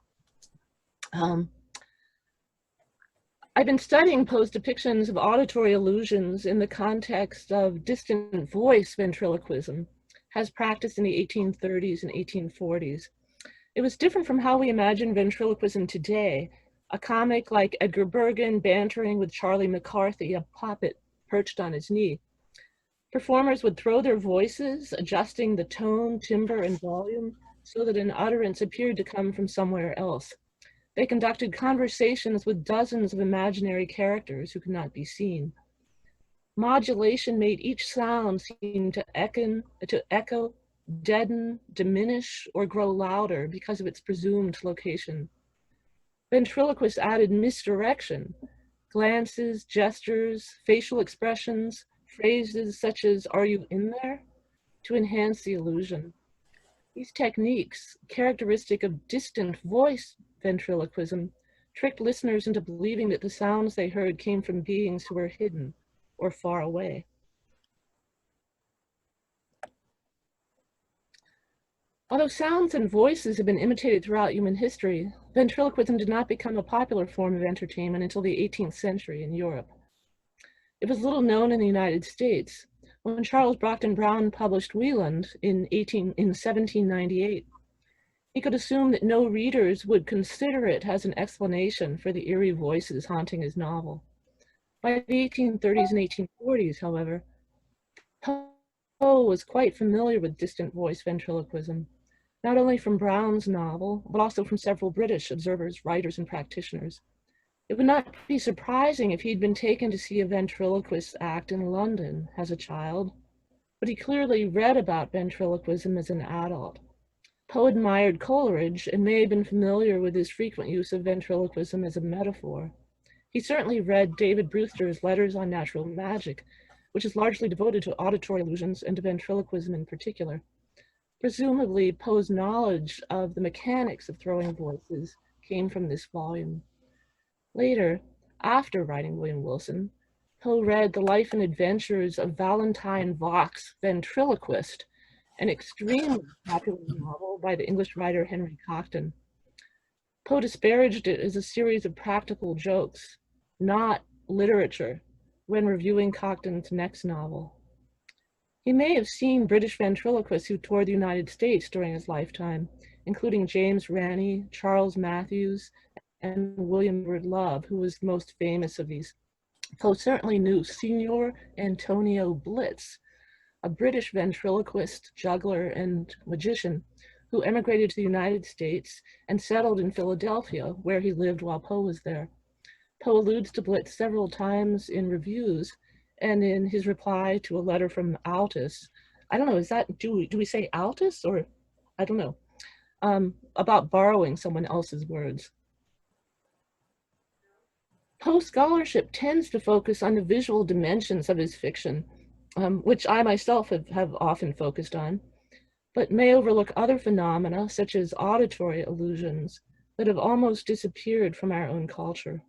I've been studying Poe's depictions of auditory illusions in the context of distant voice ventriloquism, as practiced in the 1830s and 1840s. It was different from how we imagine ventriloquism today, a comic like Edgar Bergen bantering with Charlie McCarthy, a puppet perched on his knee. Performers would throw their voices, adjusting the tone, timbre, and volume so that an utterance appeared to come from somewhere else. They conducted conversations with dozens of imaginary characters who could not be seen. Modulation made each sound seem to echo, deaden, diminish, or grow louder because of its presumed location. Ventriloquists added misdirection, glances, gestures, facial expressions, phrases such as, "Are you in there?" to enhance the illusion. These techniques, characteristic of distant voice ventriloquism, tricked listeners into believing that the sounds they heard came from beings who were hidden or far away. Although sounds and voices have been imitated throughout human history, ventriloquism did not become a popular form of entertainment until the 18th century in Europe. It was little known in the United States. When Charles Brockden Brown published Wieland in 1798, he could assume that no readers would consider it as an explanation for the eerie voices haunting his novel. By the 1830s and 1840s, however, Poe was quite familiar with distant voice ventriloquism, not only from Brown's novel, but also from several British observers, writers, and practitioners. It would not be surprising if he'd been taken to see a ventriloquist act in London as a child, but he clearly read about ventriloquism as an adult. Poe admired Coleridge and may have been familiar with his frequent use of ventriloquism as a metaphor. He certainly read David Brewster's Letters on Natural Magic, which is largely devoted to auditory illusions and to ventriloquism in particular. Presumably, Poe's knowledge of the mechanics of throwing voices came from this volume. Later, after writing William Wilson, Poe read The Life and Adventures of Valentine Vox, Ventriloquist, an extremely popular novel by the English writer Henry Cocteau. Poe disparaged it as a series of practical jokes, not literature, when reviewing Cocteau's next novel. He may have seen British ventriloquists who toured the United States during his lifetime, including James Ranney, Charles Matthews, and William Edward Love, who was most famous of these. Poe certainly knew Signor Antonio Blitz, a British ventriloquist, juggler, and magician who emigrated to the United States and settled in Philadelphia, where he lived while Poe was there. Poe alludes to Blitz several times in reviews and in his reply to a letter from Altus. I don't know, is that, do we say Altus or, I don't know, about borrowing someone else's words. Poe's scholarship tends to focus on the visual dimensions of his fiction, which I myself have often focused on, but may overlook other phenomena such as auditory illusions that have almost disappeared from our own culture.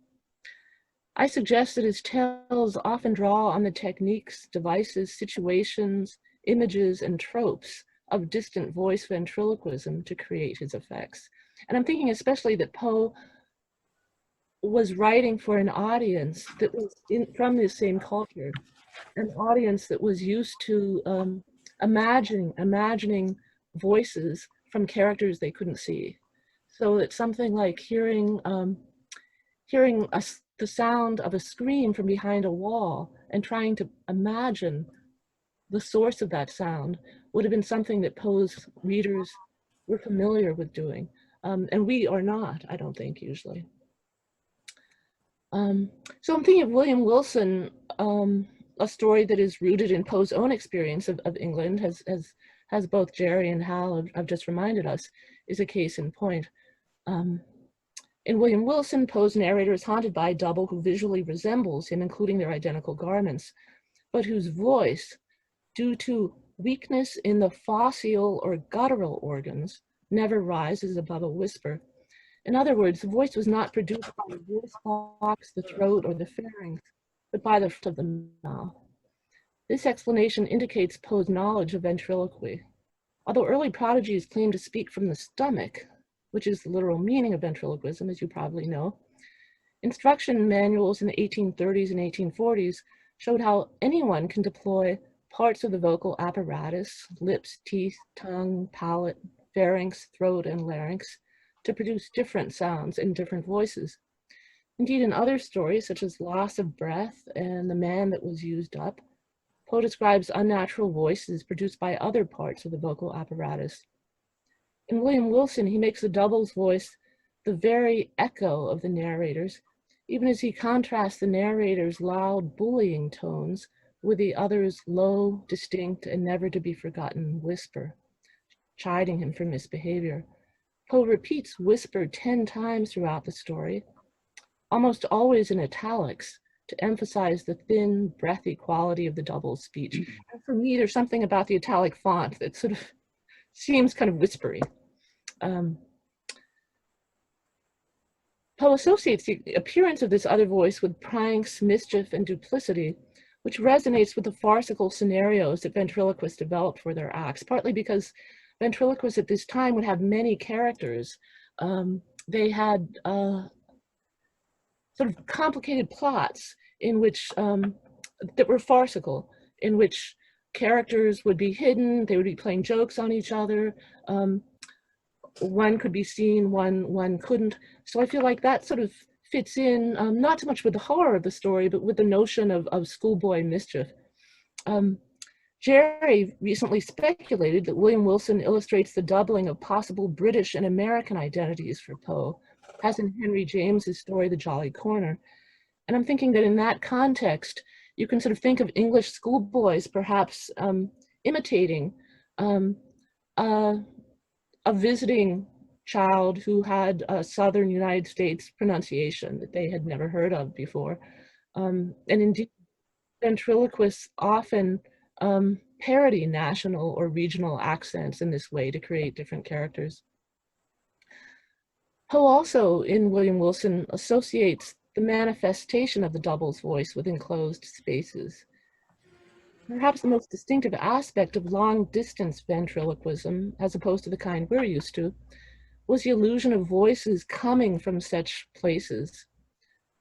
I suggest that his tales often draw on the techniques, devices, situations, images, and tropes of distant voice ventriloquism to create his effects. And I'm thinking especially that Poe was writing for an audience that was from this same culture, an audience that was used to imagining voices from characters they couldn't see. So it's something like hearing the sound of a scream from behind a wall and trying to imagine the source of that sound would have been something that Poe's readers were familiar with doing. And we are not, I don't think, usually. So I'm thinking of William Wilson, a story that is rooted in Poe's own experience of England, as both Jerry and Hal have just reminded us, is a case in point. In William Wilson, Poe's narrator is haunted by a double who visually resembles him, including their identical garments, but whose voice, due to weakness in the phoceal or guttural organs, never rises above a whisper. In other words, the voice was not produced by the voice box, the throat, or the pharynx, but by the front of the mouth. This explanation indicates Poe's knowledge of ventriloquy. Although early prodigies claimed to speak from the stomach, which is the literal meaning of ventriloquism, as you probably know, instruction manuals in the 1830s and 1840s showed how anyone can deploy parts of the vocal apparatus, lips, teeth, tongue, palate, pharynx, throat, and larynx, to produce different sounds in different voices. Indeed, in other stories, such as Loss of Breath and The Man That Was Used Up, Poe describes unnatural voices produced by other parts of the vocal apparatus. In William Wilson, he makes the double's voice the very echo of the narrators, even as he contrasts the narrator's loud bullying tones with the other's low, distinct, and never to be forgotten whisper, chiding him for misbehavior. Poe repeats whisper 10 times throughout the story, almost always in italics, to emphasize the thin, breathy quality of the double speech. And for me, there's something about the italic font that sort of seems kind of whispery. Poe associates the appearance of this other voice with pranks, mischief, and duplicity, which resonates with the farcical scenarios that ventriloquists developed for their acts, partly because ventriloquists at this time would have many characters. They had sort of complicated plots in which that were farcical, in which characters would be hidden, they would be playing jokes on each other. One could be seen, one couldn't. So I feel like that sort of fits in, not so much with the horror of the story, but with the notion of schoolboy mischief. Jerry recently speculated that William Wilson illustrates the doubling of possible British and American identities for Poe, as in Henry James's story, The Jolly Corner. And I'm thinking that in that context, you can sort of think of English schoolboys perhaps imitating a visiting child who had a Southern United States pronunciation that they had never heard of before. And indeed, ventriloquists often parody national or regional accents in this way to create different characters. Poe also, in William Wilson, associates the manifestation of the double's voice with enclosed spaces. Perhaps the most distinctive aspect of long-distance ventriloquism, as opposed to the kind we're used to, was the illusion of voices coming from such places.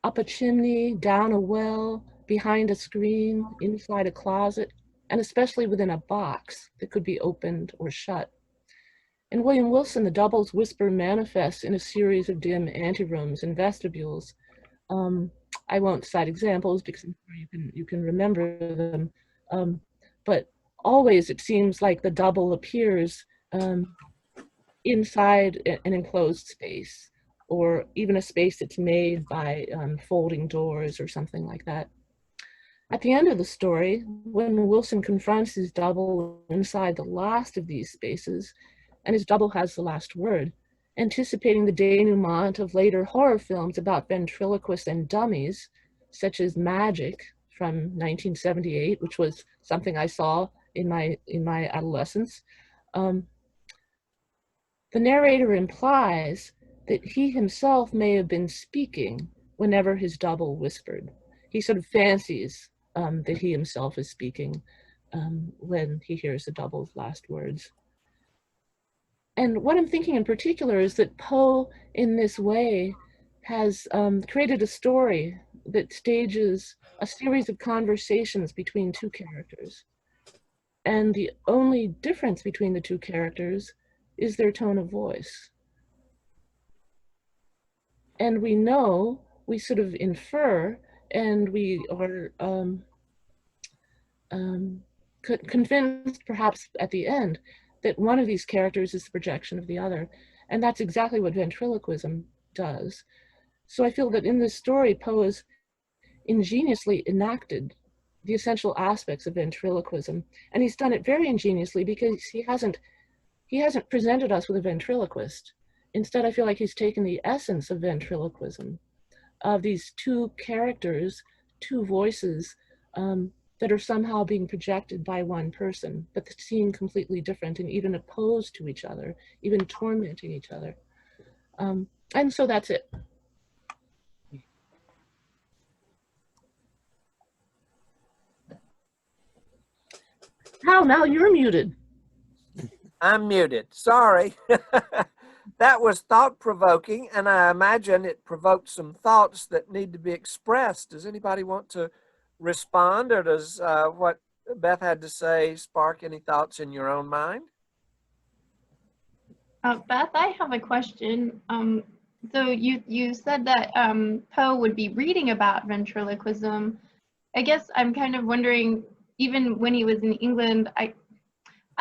Up a chimney, down a well, behind a screen, inside a closet, and especially within a box that could be opened or shut. In William Wilson, the double's whisper manifests in a series of dim anterooms and vestibules. I won't cite examples because I'm sure you can remember them, but always it seems like the double appears inside an enclosed space, or even a space that's made by folding doors or something like that. At the end of the story, when Wilson confronts his double inside the last of these spaces, and his double has the last word, anticipating the denouement of later horror films about ventriloquists and dummies, such as Magic from 1978, which was something I saw in my adolescence. The narrator implies that he himself may have been speaking whenever his double whispered. He sort of fancies that he himself is speaking when he hears the double's last words. And what I'm thinking in particular is that Poe, in this way, has created a story that stages a series of conversations between two characters. And the only difference between the two characters is their tone of voice. And we know, we sort of infer, and we are convinced perhaps at the end that one of these characters is the projection of the other. And that's exactly what ventriloquism does. So I feel that in this story, Poe has ingeniously enacted the essential aspects of ventriloquism. And he's done it very ingeniously because he hasn't presented us with a ventriloquist. Instead, I feel like he's taken the essence of ventriloquism, of these two characters, two voices that are somehow being projected by one person, but that seem completely different and even opposed to each other, even tormenting each other. And so that's it. Hal, now you're muted. I'm muted. Sorry. That was thought-provoking, and I imagine it provoked some thoughts that need to be expressed. Does anybody want to respond, or does what Beth had to say spark any thoughts in your own mind? Beth, I have a question. So you said that Poe would be reading about ventriloquism. I guess I'm kind of wondering, even when he was in England, I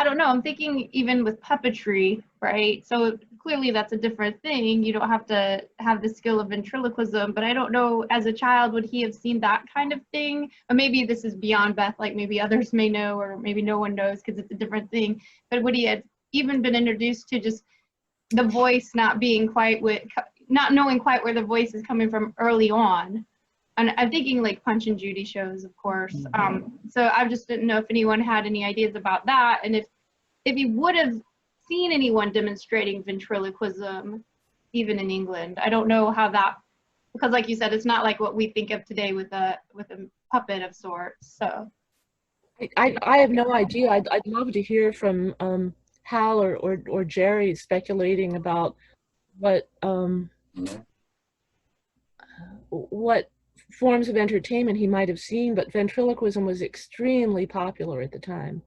don't know, I'm thinking even with puppetry, right? So clearly that's a different thing. You don't have to have the skill of ventriloquism, but I don't know, as a child, would he have seen that kind of thing? Or maybe this is beyond Beth, like maybe others may know, or maybe no one knows because it's a different thing. But would he have even been introduced to just the voice not being quite not knowing quite where the voice is coming from early on? And I'm thinking like Punch and Judy shows, of course. So I just didn't know if anyone had any ideas about that, and if he would have seen anyone demonstrating ventriloquism, even in England. I don't know how that, because like you said, it's not like what we think of today with a puppet of sorts. So I have no idea. I'd love to hear from Hal or Jerry speculating about what forms of entertainment he might have seen, but ventriloquism was extremely popular at the time.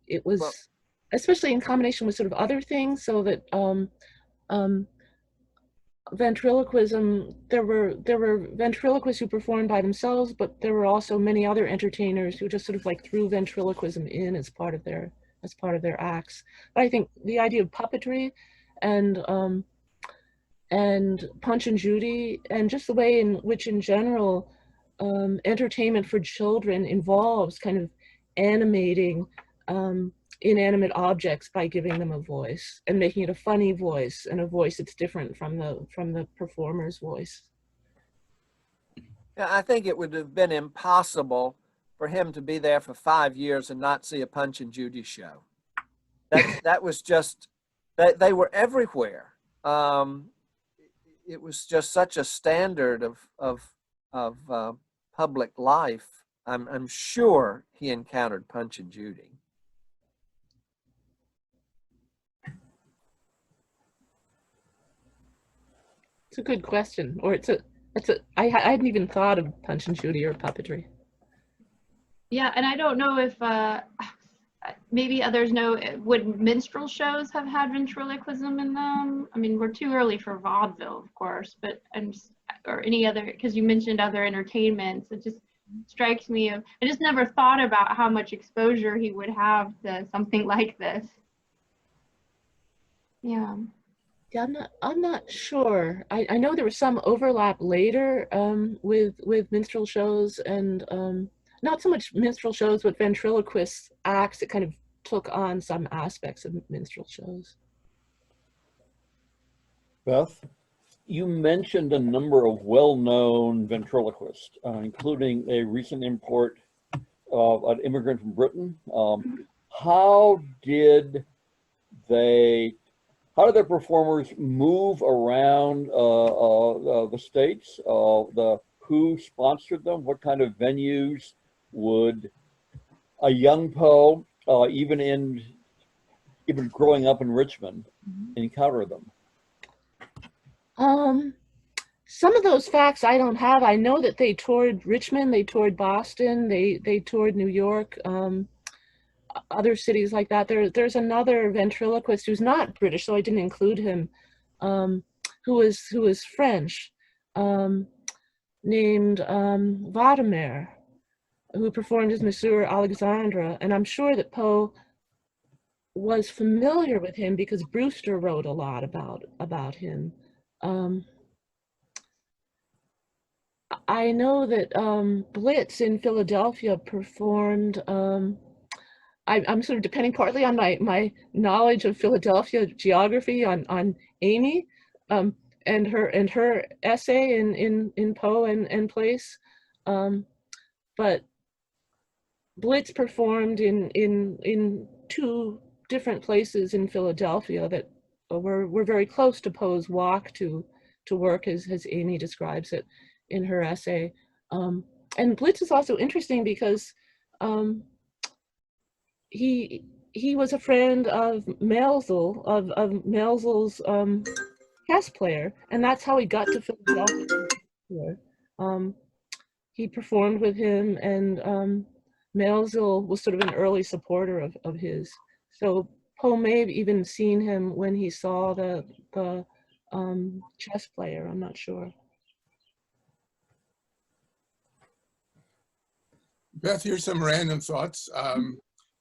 It was, especially in combination with sort of other things, so that ventriloquism, there were ventriloquists who performed by themselves, but there were also many other entertainers who just sort of like threw ventriloquism in as part of their acts. But I think the idea of puppetry and Punch and Judy, and just the way in which in general entertainment for children involves kind of animating inanimate objects by giving them a voice and making it a funny voice, and a voice that's different from the performer's voice. Yeah, I think it would have been impossible for him to be there for 5 years and not see a Punch and Judy show. That was just, they were everywhere. It was just such a standard of public life. I'm sure he encountered Punch and Judy. It's a good question, or I hadn't even thought of Punch and Judy or puppetry. yeah, and I don't know if maybe others know, would minstrel shows have had ventriloquism in them? I mean, we're too early for vaudeville, of course, but or any other, because you mentioned other entertainments. It just strikes me I just never thought about how much exposure he would have to something like this. Yeah. Yeah, I'm not sure. I know there was some overlap later with minstrel shows, and not so much minstrel shows, but ventriloquist acts that kind of took on some aspects of minstrel shows. Beth, you mentioned a number of well-known ventriloquists, including a recent import of an immigrant from Britain. How did their performers move around the states? Who sponsored them? What kind of venues would a young Poe, even growing up in Richmond, encounter them? Some of those facts I don't have. I know that they toured Richmond, they toured Boston, they toured New York, other cities like that. There's another ventriloquist who's not British, so I didn't include him, who is French, named Vaudemer, who performed as Monsieur Alexandre, and I'm sure that Poe was familiar with him because Brewster wrote a lot about him. I know that Blitz in Philadelphia performed. I'm sort of depending partly on my knowledge of Philadelphia geography on Amy, and her essay in Poe and Place, but Blitz performed in two different places in Philadelphia that were very close to Poe's walk to work, as Amy describes it in her essay. And Blitz is also interesting because he was a friend of Maelzel, of Maelzel's chess player, and that's how he got to Philadelphia. He performed with him, and Maelzel was sort of an early supporter of his. So Poe may have even seen him when he saw the chess player. I'm not sure. Beth, here's some random thoughts.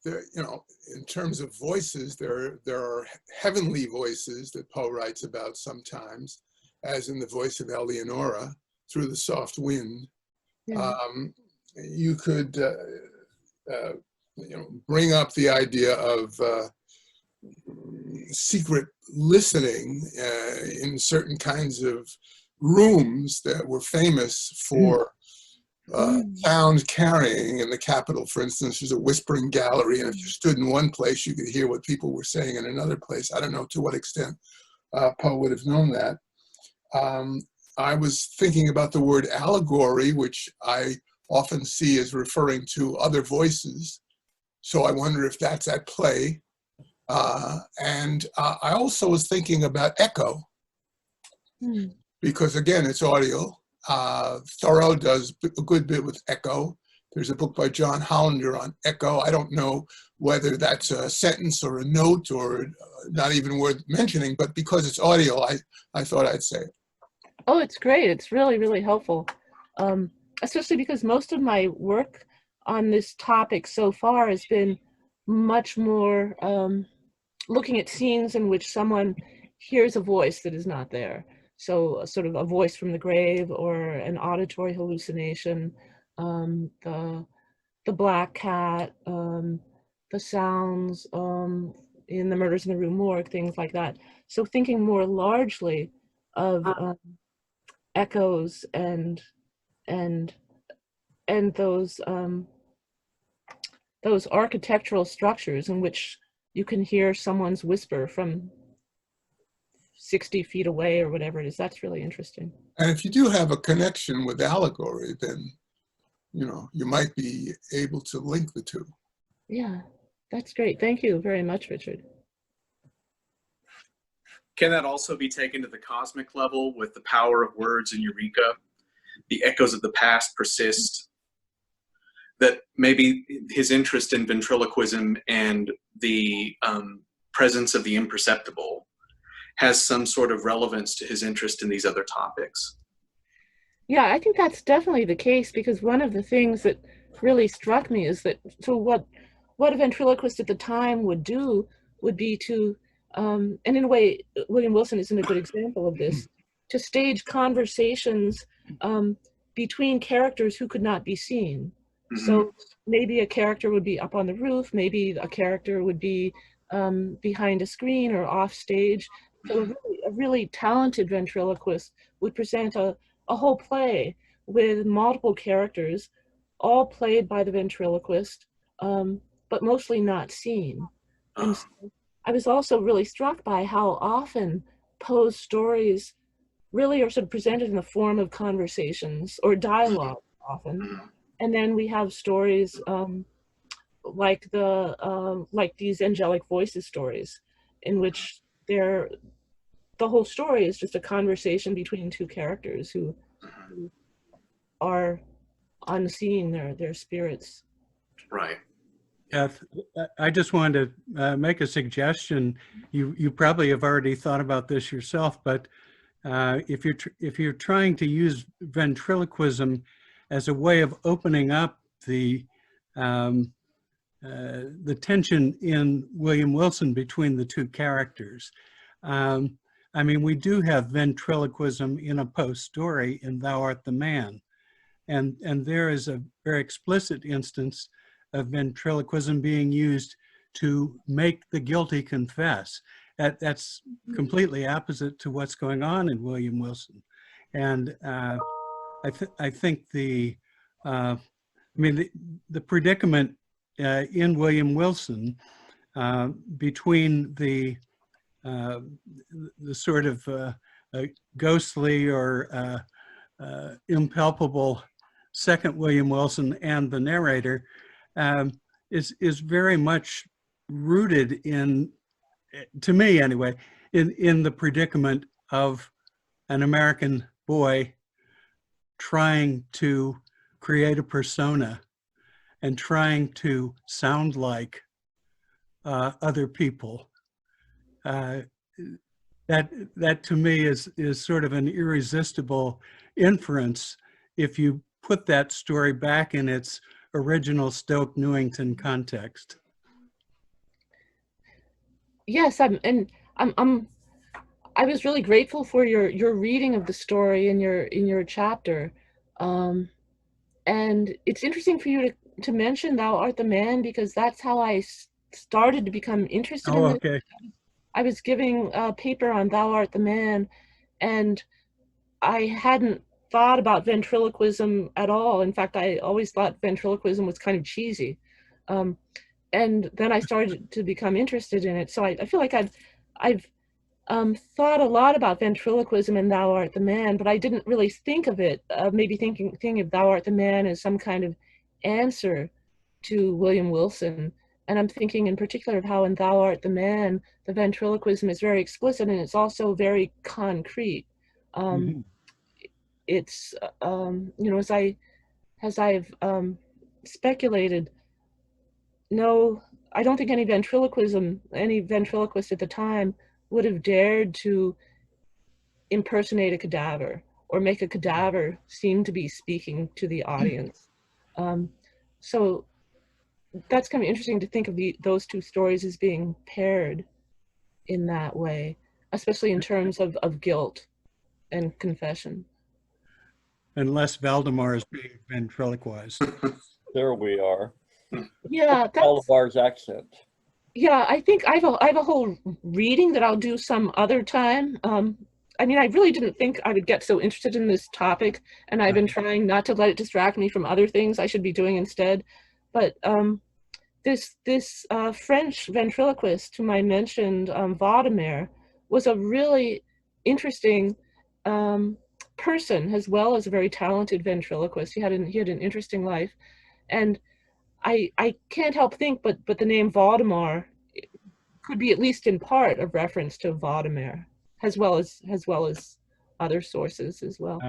there, you know, in terms of voices, there are heavenly voices that Poe writes about sometimes, as in the voice of Eleonora through the soft wind. Yeah. You could, you know, bring up the idea of secret listening in certain kinds of rooms that were famous for sound carrying. In the Capitol, for instance, there's a whispering gallery, and if you stood in one place, you could hear what people were saying in another place. I don't know to what extent Poe would have known that. I was thinking about the word allegory, which I often see as referring to other voices. So I wonder if that's at play. And I also was thinking about echo, because again, it's audio. Thoreau does a good bit with echo. There's a book by John Hollander on echo. I don't know whether that's a sentence or a note or not even worth mentioning, but because it's audio, I thought I'd say it. Oh, it's great. It's really, really helpful. Especially because most of my work on this topic so far has been much more looking at scenes in which someone hears a voice that is not there. So sort of a voice from the grave or an auditory hallucination, the black cat, the sounds in the Murders in the Rue Morgue, things like that. So thinking more largely of echoes and those architectural structures in which you can hear someone's whisper from 60 feet away or whatever it is. That's really interesting. And if you do have a connection with allegory, then, you know, you might be able to link the two. Yeah, that's great. Thank you very much, Richard. Can that also be taken to the cosmic level with the power of words in Eureka? The echoes of the past persist. That maybe his interest in ventriloquism and the presence of the imperceptible has some sort of relevance to his interest in these other topics. Yeah, I think that's definitely the case, because one of the things that really struck me is that what a ventriloquist at the time would do would be to, and in a way, William Wilson isn't a good example of this, to stage conversations between characters who could not be seen. So maybe a character would be up on the roof, maybe a character would be behind a screen or off stage. So a really talented ventriloquist would present a whole play with multiple characters, all played by the ventriloquist, but mostly not seen. And so I was also really struck by how often Poe's stories really are sort of presented in the form of conversations or dialogue often. And then we have stories like these angelic voices stories, in which the whole story is just a conversation between two characters who are unseen, their spirits. Right. I just wanted to make a suggestion. You probably have already thought about this yourself, but if you're trying to use ventriloquism as a way of opening up the tension in William Wilson between the two characters. I mean, we do have ventriloquism in a Poe story in Thou Art the Man. And there is a very explicit instance of ventriloquism being used to make the guilty confess. That's completely opposite to what's going on in William Wilson. And I think the predicament in William Wilson between the sort of ghostly or impalpable second William Wilson and the narrator is very much rooted in, to me anyway, in the predicament of an American boy trying to create a persona and trying to sound like other people. That to me is sort of an irresistible inference if you put that story back in its original Stoke Newington context. yes, I was really grateful for your reading of the story in your chapter. And it's interesting for you to mention Thou Art the Man, because that's how I started to become interested Oh, in this. okay. I was giving a paper on Thou Art the Man, and I hadn't thought about ventriloquism at all. In fact, I always thought ventriloquism was kind of cheesy. Um, and then I started to become interested in it. So I feel like I've thought a lot about ventriloquism and Thou Art the Man, but I didn't really think of it, maybe thinking of Thou Art the Man as some kind of answer to William Wilson. And I'm thinking in particular of how in Thou Art the Man, the ventriloquism is very explicit and it's also very concrete. Um, Mhm. it's, you know, as I've speculated, no, I don't think any ventriloquist at the time would have dared to impersonate a cadaver or make a cadaver seem to be speaking to the audience. Um, so that's kind of interesting to think of those two stories as being paired in that way, especially in terms of guilt and confession. Unless Valdemar is being ventriloquized. There we are. Yeah, Alvar's accent. yeah, I think I have a whole reading that I'll do some other time. I mean, I really didn't think I would get so interested in this topic, and I've been trying not to let it distract me from other things I should be doing instead. But this French ventriloquist whom I mentioned, Vaudemer, was a really interesting person, as well as a very talented ventriloquist. He had an interesting life, and I can't help think, but the name Valdemar could be at least in part a reference to Vaudemer, as well as other sources as well.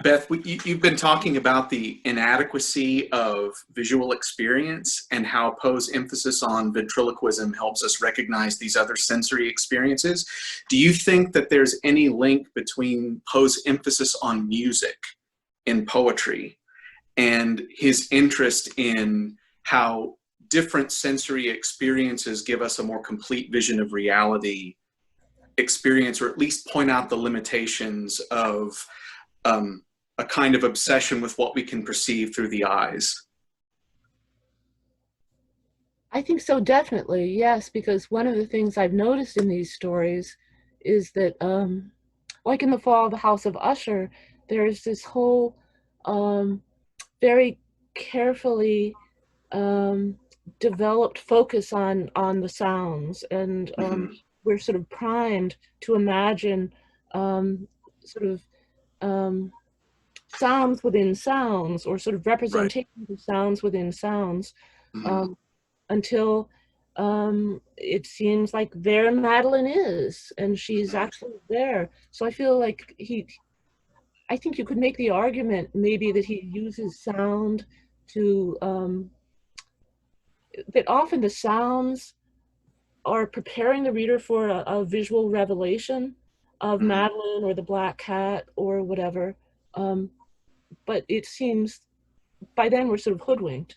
Beth, you've been talking about the inadequacy of visual experience and how Poe's emphasis on ventriloquism helps us recognize these other sensory experiences. Do you think that there's any link between Poe's emphasis on music in poetry and his interest in how different sensory experiences give us a more complete vision of reality experience, or at least point out the limitations of a kind of obsession with what we can perceive through the eyes? I think so, definitely, yes, because one of the things I've noticed in these stories is that, like in The Fall of the House of Usher, there's this whole very carefully developed focus on the sounds, and we're sort of primed to imagine sort of sounds within sounds, or sort of representations of sounds within sounds, until it seems like there Madeline is, and she's actually there. So I feel like I think you could make the argument maybe that he uses sound to, that often the sounds are preparing the reader for a visual revelation of Madeline or the black cat or whatever. But it seems by then we're sort of hoodwinked.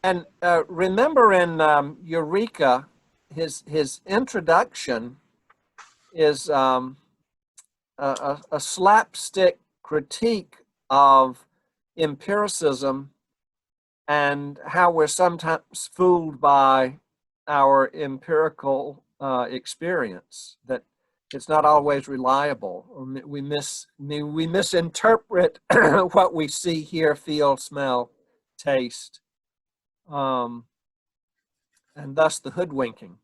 And remember in Eureka, his introduction is a slapstick critique of empiricism and how we're sometimes fooled by our empirical experience, that it's not always reliable, or we misinterpret what we see, hear, feel, smell, taste, and thus the hoodwinking.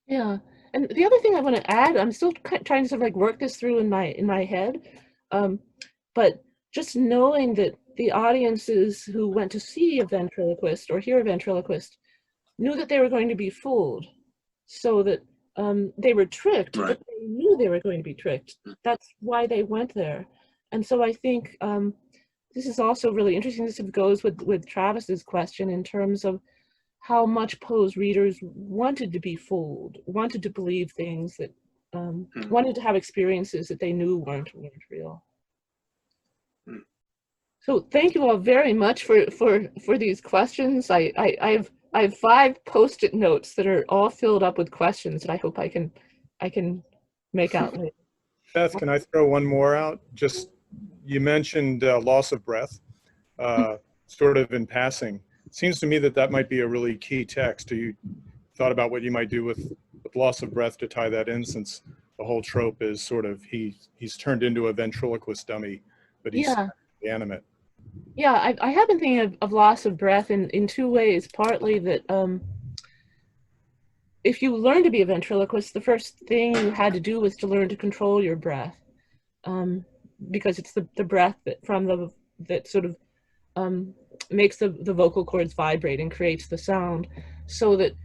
Yeah, and the other thing I want to add, I'm still trying to sort of like work this through in my head, but just knowing that the audiences who went to see a ventriloquist or hear a ventriloquist knew that they were going to be fooled, so that they were tricked, but they knew they were going to be tricked. That's why they went there. And so I think this is also really interesting. This goes with Travis's question in terms of how much Poe's readers wanted to be fooled, wanted to believe things that, wanted to have experiences that they knew weren't real. So thank you all very much for these questions. I've I have 5 Post-it notes that are all filled up with questions that I hope I can make out later. Beth, can I throw one more out? Just, you mentioned loss of breath, sort of in passing. It seems to me that that might be a really key text. Do you thought about what you might do with loss of breath to tie that in, since the whole trope is sort of he's turned into a ventriloquist dummy, but he's Yeah. animate. Yeah, I have been thinking of loss of breath in 2 ways. Partly that if you learn to be a ventriloquist, the first thing you had to do was to learn to control your breath, because it's the breath that sort of makes the vocal cords vibrate and creates the sound. So that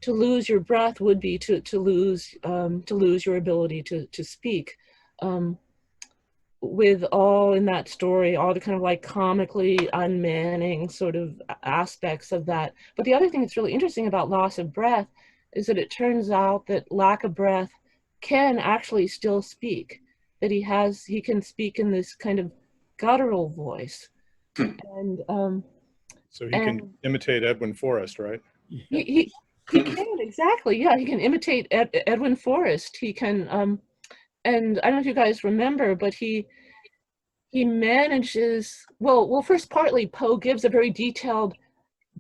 to lose your breath would be to lose your ability to speak. With all in that story, all the kind of like comically unmanning sort of aspects of that. But the other thing that's really interesting about loss of breath is that it turns out that lack of breath can actually still speak, that he can speak in this kind of guttural voice. And So he can imitate Edwin Forrest, right? he can, exactly, yeah, he can imitate Edwin Forrest. He can and I don't know if you guys remember, but he manages, well, first partly Poe gives a very detailed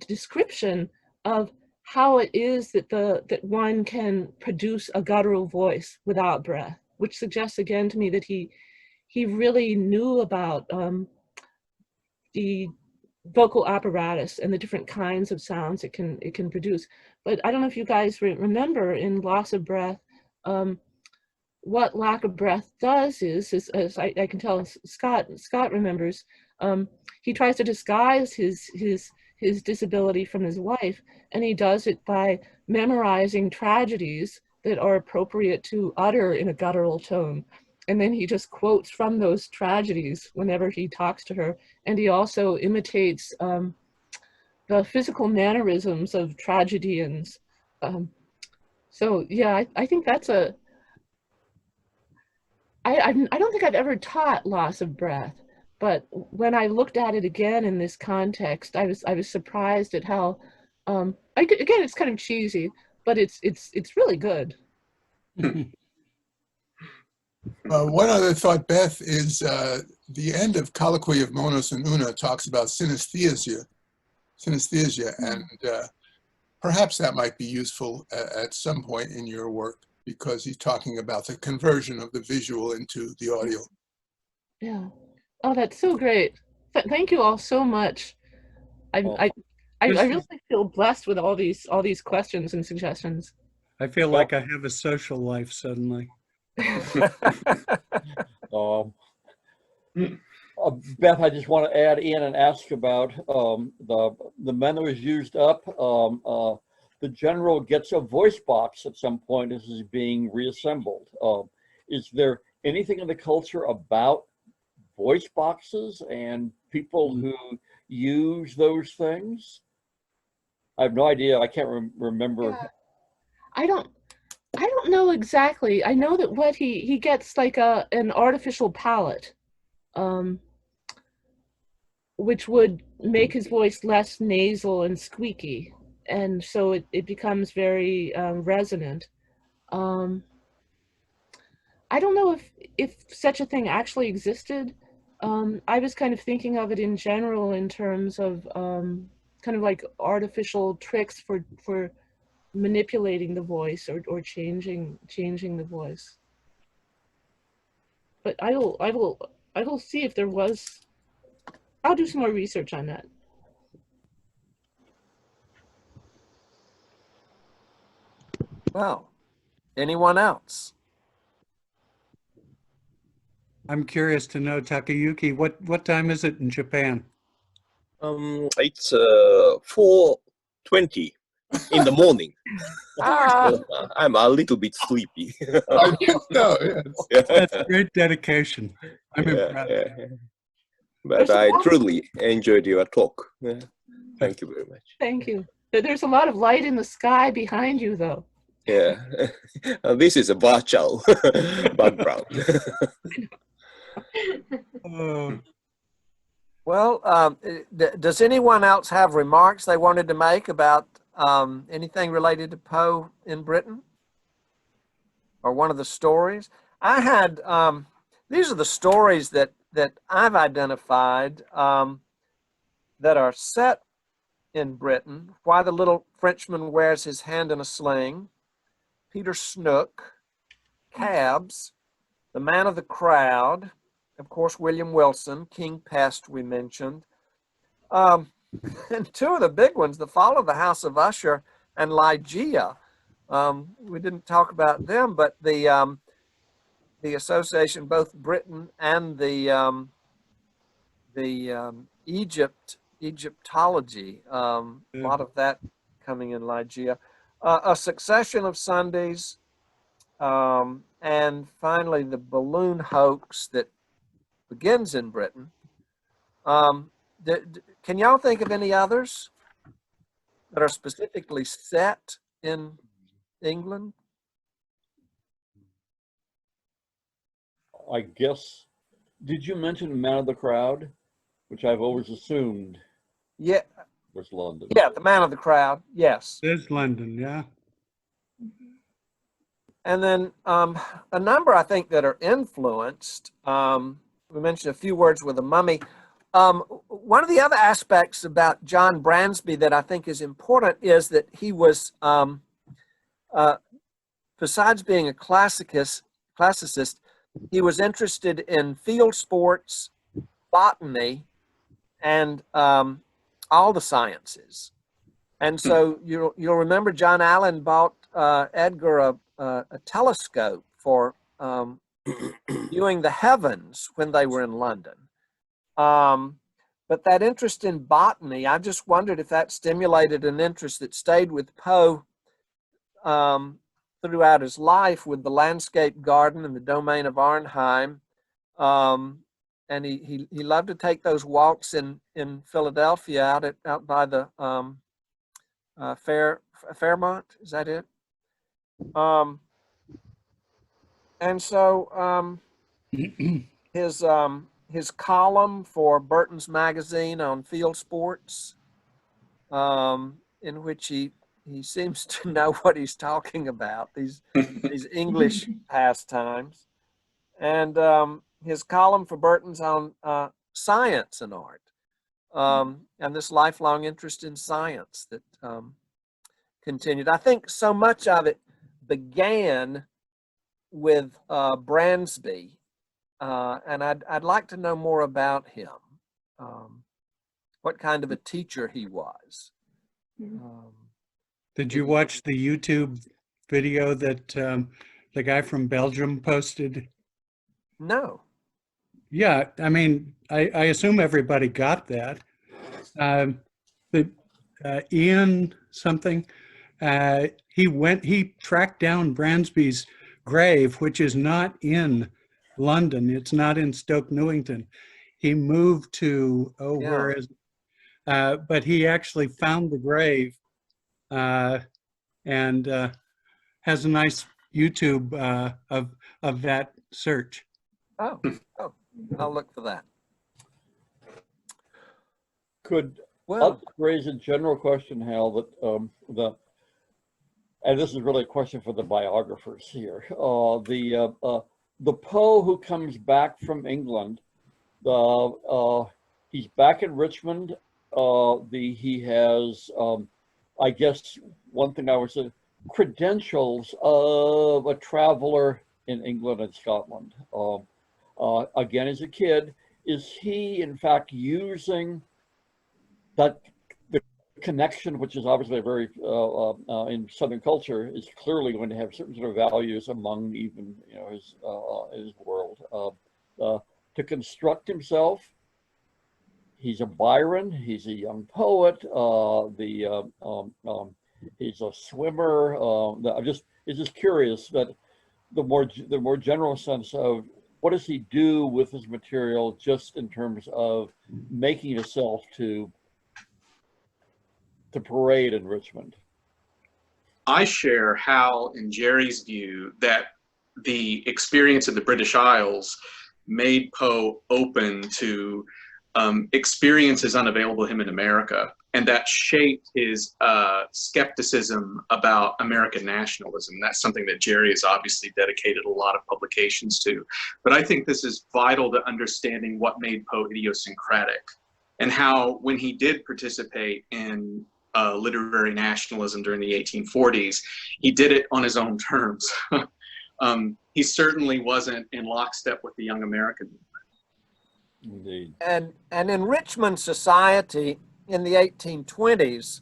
description of how it is that one can produce a guttural voice without breath, which suggests again to me that he really knew about the vocal apparatus and the different kinds of sounds it can produce. But I don't know if you guys remember in loss of breath, what lack of breath does is as I can tell Scott remembers, he tries to disguise his disability from his wife, and he does it by memorizing tragedies that are appropriate to utter in a guttural tone. And then he just quotes from those tragedies whenever he talks to her. And he also imitates the physical mannerisms of tragedians. So yeah, I think that's I don't think I've ever taught loss of breath, but when I looked at it again in this context, I was surprised at how, again, it's kind of cheesy, but it's really good. One other thought, Beth, is the end of Colloquy of Monos and Una talks about synesthesia, and perhaps that might be useful at some point in your work, because he's talking about the conversion of the visual into the audio. Yeah. Oh, that's so great. Thank you all so much. I really feel blessed with all these questions and suggestions. I feel like I have a social life suddenly. Beth, I just want to add in and ask about the men that was used up. The general gets a voice box at some point as he's being reassembled. Is there anything in the culture about voice boxes and people who use those things? I have no idea. I can't remember. Yeah. I don't know exactly. I know that what he gets like an artificial palate, which would make his voice less nasal and squeaky, and so it becomes very resonant. I don't know if such a thing actually existed. I was kind of thinking of it in general in terms of kind of like artificial tricks for manipulating the voice or changing the voice. But I will see if there was. I'll do some more research on that. Well, anyone else? I'm curious to know, Takayuki, what time is it in Japan? It's 4:20 in the morning. So, I'm a little bit sleepy. That's great dedication. I'm impressed. But I truly enjoyed your talk. Thank you very much. Thank you. There's a lot of light in the sky behind you, though. Yeah, this is a virtual background. Well, does anyone else have remarks they wanted to make about anything related to Poe in Britain? Or one of the stories? I had, these are the stories that I've identified that are set in Britain. Why the Little Frenchman Wears His Hand in a Sling, Peter Snook, Cabs, The Man of the Crowd, of course, William Wilson, King Pest we mentioned. And two of the big ones, The Fall of the House of Usher and Ligeia. We didn't talk about them, but the association, both Britain and the Egyptology, a lot of that coming in Ligeia. A Succession of Sundays, and finally the balloon hoax that begins in Britain. Can y'all think of any others that are specifically set in England? I guess, did you mention Man of the Crowd, which I've always assumed was London? Yeah, the Man of the Crowd, yes. There's London, yeah. And then a number, I think, that are influenced. We mentioned a few words with the Mummy. One of the other aspects about John Bransby that I think is important is that he was, besides being a classicist, he was interested in field sports, botany, and all the sciences. And so you'll remember John Allen bought Edgar a telescope for viewing the heavens when they were in London. But that interest in botany, I just wondered if that stimulated an interest that stayed with Poe throughout his life, with the landscape garden and the domain of Arnheim. And he loved to take those walks in Philadelphia out by the Fairmont, is that it? And so his column for Burton's magazine on field sports, in which he seems to know what he's talking about, these English pastimes, and his column for Burton's on science and art, and this lifelong interest in science that continued. I think so much of it began with Bransby, and I'd like to know more about him, what kind of a teacher he was. Did you watch the YouTube video that the guy from Belgium posted? No. Yeah, I mean, I assume everybody got that. Ian something, he tracked down Bransby's grave, which is not in London. It's not in Stoke Newington. He moved to, where is it? But he actually found the grave and has a nice YouTube of that search. Oh, I'll look for that. I'll raise a general question, Hal, that and this is really a question for the biographers here. The Poe who comes back from England, he's back in Richmond. He has, I guess, one thing I would say, credentials of a traveler in England and Scotland. Again, as a kid, is he in fact using that the connection, which is obviously a very in Southern culture, is clearly going to have certain sort of values among even his world to construct himself? He's a Byron. He's a young poet. He's a swimmer. I'm just curious that the more general sense of what does he do with his material, just in terms of making himself to parade in Richmond. I share Hal and Jerry's view that the experience of the British Isles made Poe open to experience is unavailable to him in America, and that shaped his skepticism about American nationalism. That's something that Jerry has obviously dedicated a lot of publications to. But I think this is vital to understanding what made Poe idiosyncratic, and how when he did participate in literary nationalism during the 1840s, he did it on his own terms. He certainly wasn't in lockstep with the Young American movement. Indeed. And in Richmond society in the 1820s,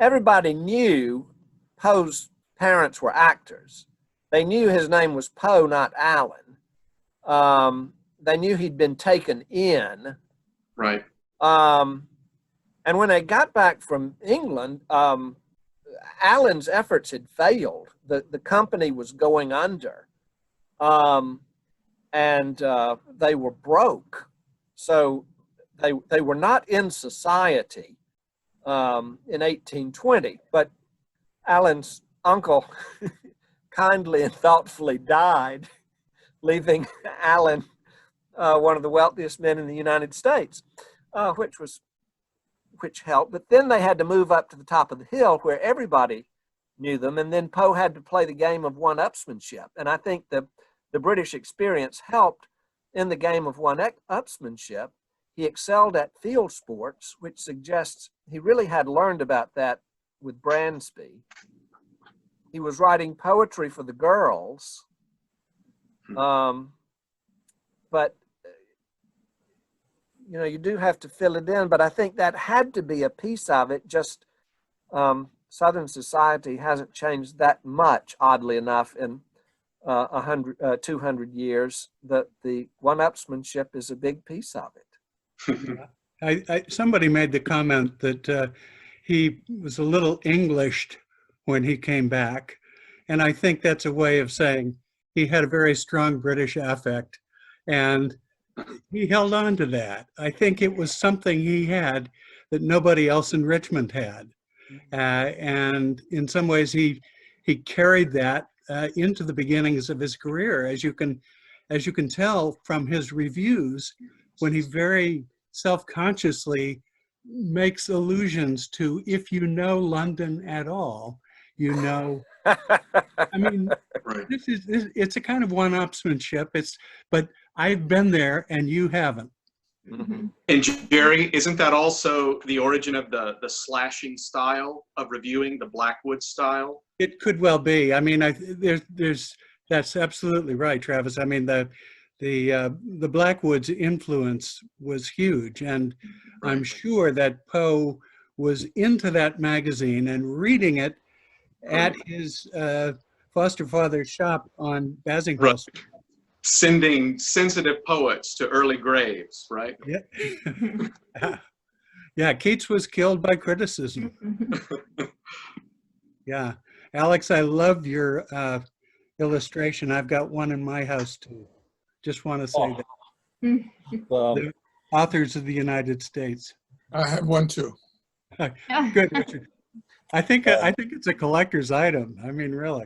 everybody knew Poe's parents were actors. They knew his name was Poe, not Allen. They knew he'd been taken in. Right. And when they got back from England, Allen's efforts had failed. The company was going under, and they were broke. So they were not in society in 1820, but Allen's uncle kindly and thoughtfully died, leaving Allen one of the wealthiest men in the United States, which helped. But then they had to move up to the top of the hill where everybody knew them, and then Poe had to play the game of one-upsmanship. And I think the British experience helped in the game of one-upsmanship. He excelled at field sports, which suggests he really had learned about that with Bransby. He was writing poetry for the girls, but you know, you do have to fill it in. But I think that had to be a piece of it. Just Southern society hasn't changed that much, oddly enough, in 200 years. That the one-upsmanship is a big piece of it. Somebody made the comment that he was a little Englished when he came back. And I think that's a way of saying he had a very strong British affect, and he held on to that. I think it was something he had that nobody else in Richmond had. And in some ways he carried that into the beginnings of his career, as you can tell from his reviews, when he very self-consciously makes allusions to, if you know London at all, you know. I mean, Right. It's a kind of one-upsmanship. But I've been there and you haven't. Mm-hmm. And Jerry, isn't that also the origin of the slashing style of reviewing, the Blackwood style? It could well be. I mean, that's absolutely right, Travis. I mean, the Blackwood's influence was huge, and Right. I'm sure that Poe was into that magazine and reading it at his foster father's shop on Basingstoke. Right. Sending sensitive poets to early graves, right? Yeah. Yeah, Keats was killed by criticism. Yeah. Alex, I love your illustration. I've got one in my house too. Just want to say that. The authors of the United States. I have one too. Good, Richard. I think it's a collector's item. I mean, really.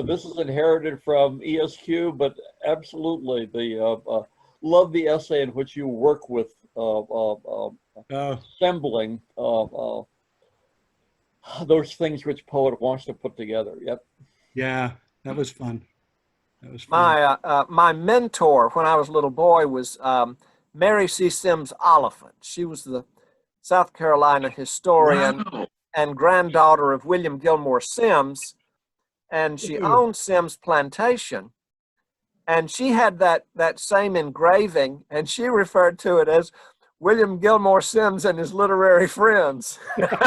This is inherited from ESQ, but absolutely love the essay in which you work with assembling those things which poet wants to put together. Yep. Yeah, that was fun. That was fun. My mentor when I was a little boy was Mary C. Sims Oliphant. She was the South Carolina historian. Wow. And granddaughter of William Gilmore Sims, and she owned Sims Plantation, and she had that same engraving, and she referred to it as William Gilmore Sims and his literary friends. Yeah.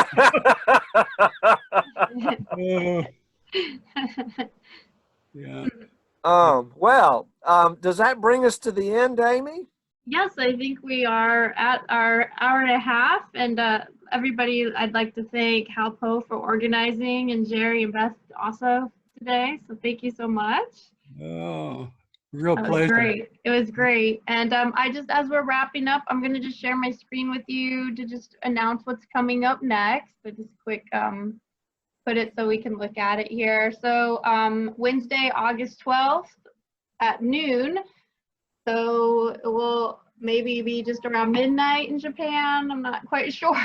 Does that bring us to the end, Amy? Yes, I think we are at our hour and a half, and everybody, I'd like to thank Hal Poe for organizing, and Jerry and Beth also today. So thank you so much. Oh, real That pleasure. was great. It was great. And as we're wrapping up, I'm going to just share my screen with you to just announce what's coming up next. So just quick, put it so we can look at it here. So Wednesday, August 12th at noon. So maybe be just around midnight in Japan. I'm not quite sure.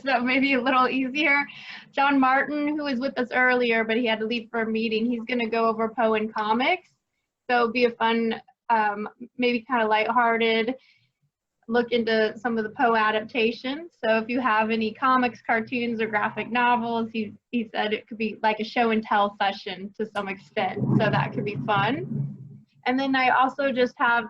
So maybe a little easier. John Martin, who was with us earlier, but he had to leave for a meeting, he's going to go over Poe in comics. So it'll be a fun, maybe kind of lighthearted look into some of the Poe adaptations. So if you have any comics, cartoons, or graphic novels, he said it could be like a show and tell session to some extent. So that could be fun. And then I also just have,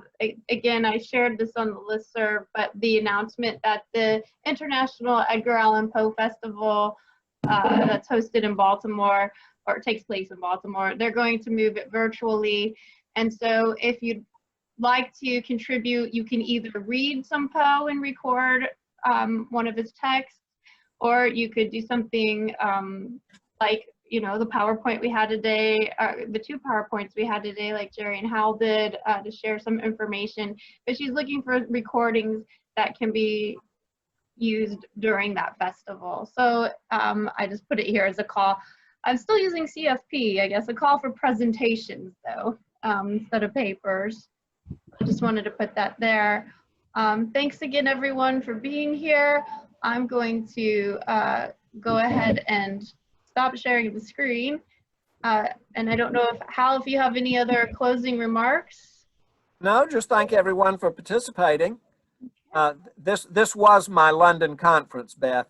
again, I shared this on the listserv, but the announcement that the International Edgar Allan Poe Festival that's hosted in Baltimore, or takes place in Baltimore, they're going to move it virtually. And so if you'd like to contribute, you can either read some Poe and record one of his texts, or you could do something like, you know, the PowerPoint we had today, the 2 PowerPoints we had today, like Jerry and Hal did, to share some information. But she's looking for recordings that can be used during that festival. So I just put it here as a call. I'm still using CFP, I guess, a call for presentations though, instead of papers. I just wanted to put that there. Thanks again, everyone, for being here. I'm going to go ahead and stop sharing the screen. And I don't know if, Hal, if you have any other closing remarks? No, just thank everyone for participating. This was my London conference, Beth.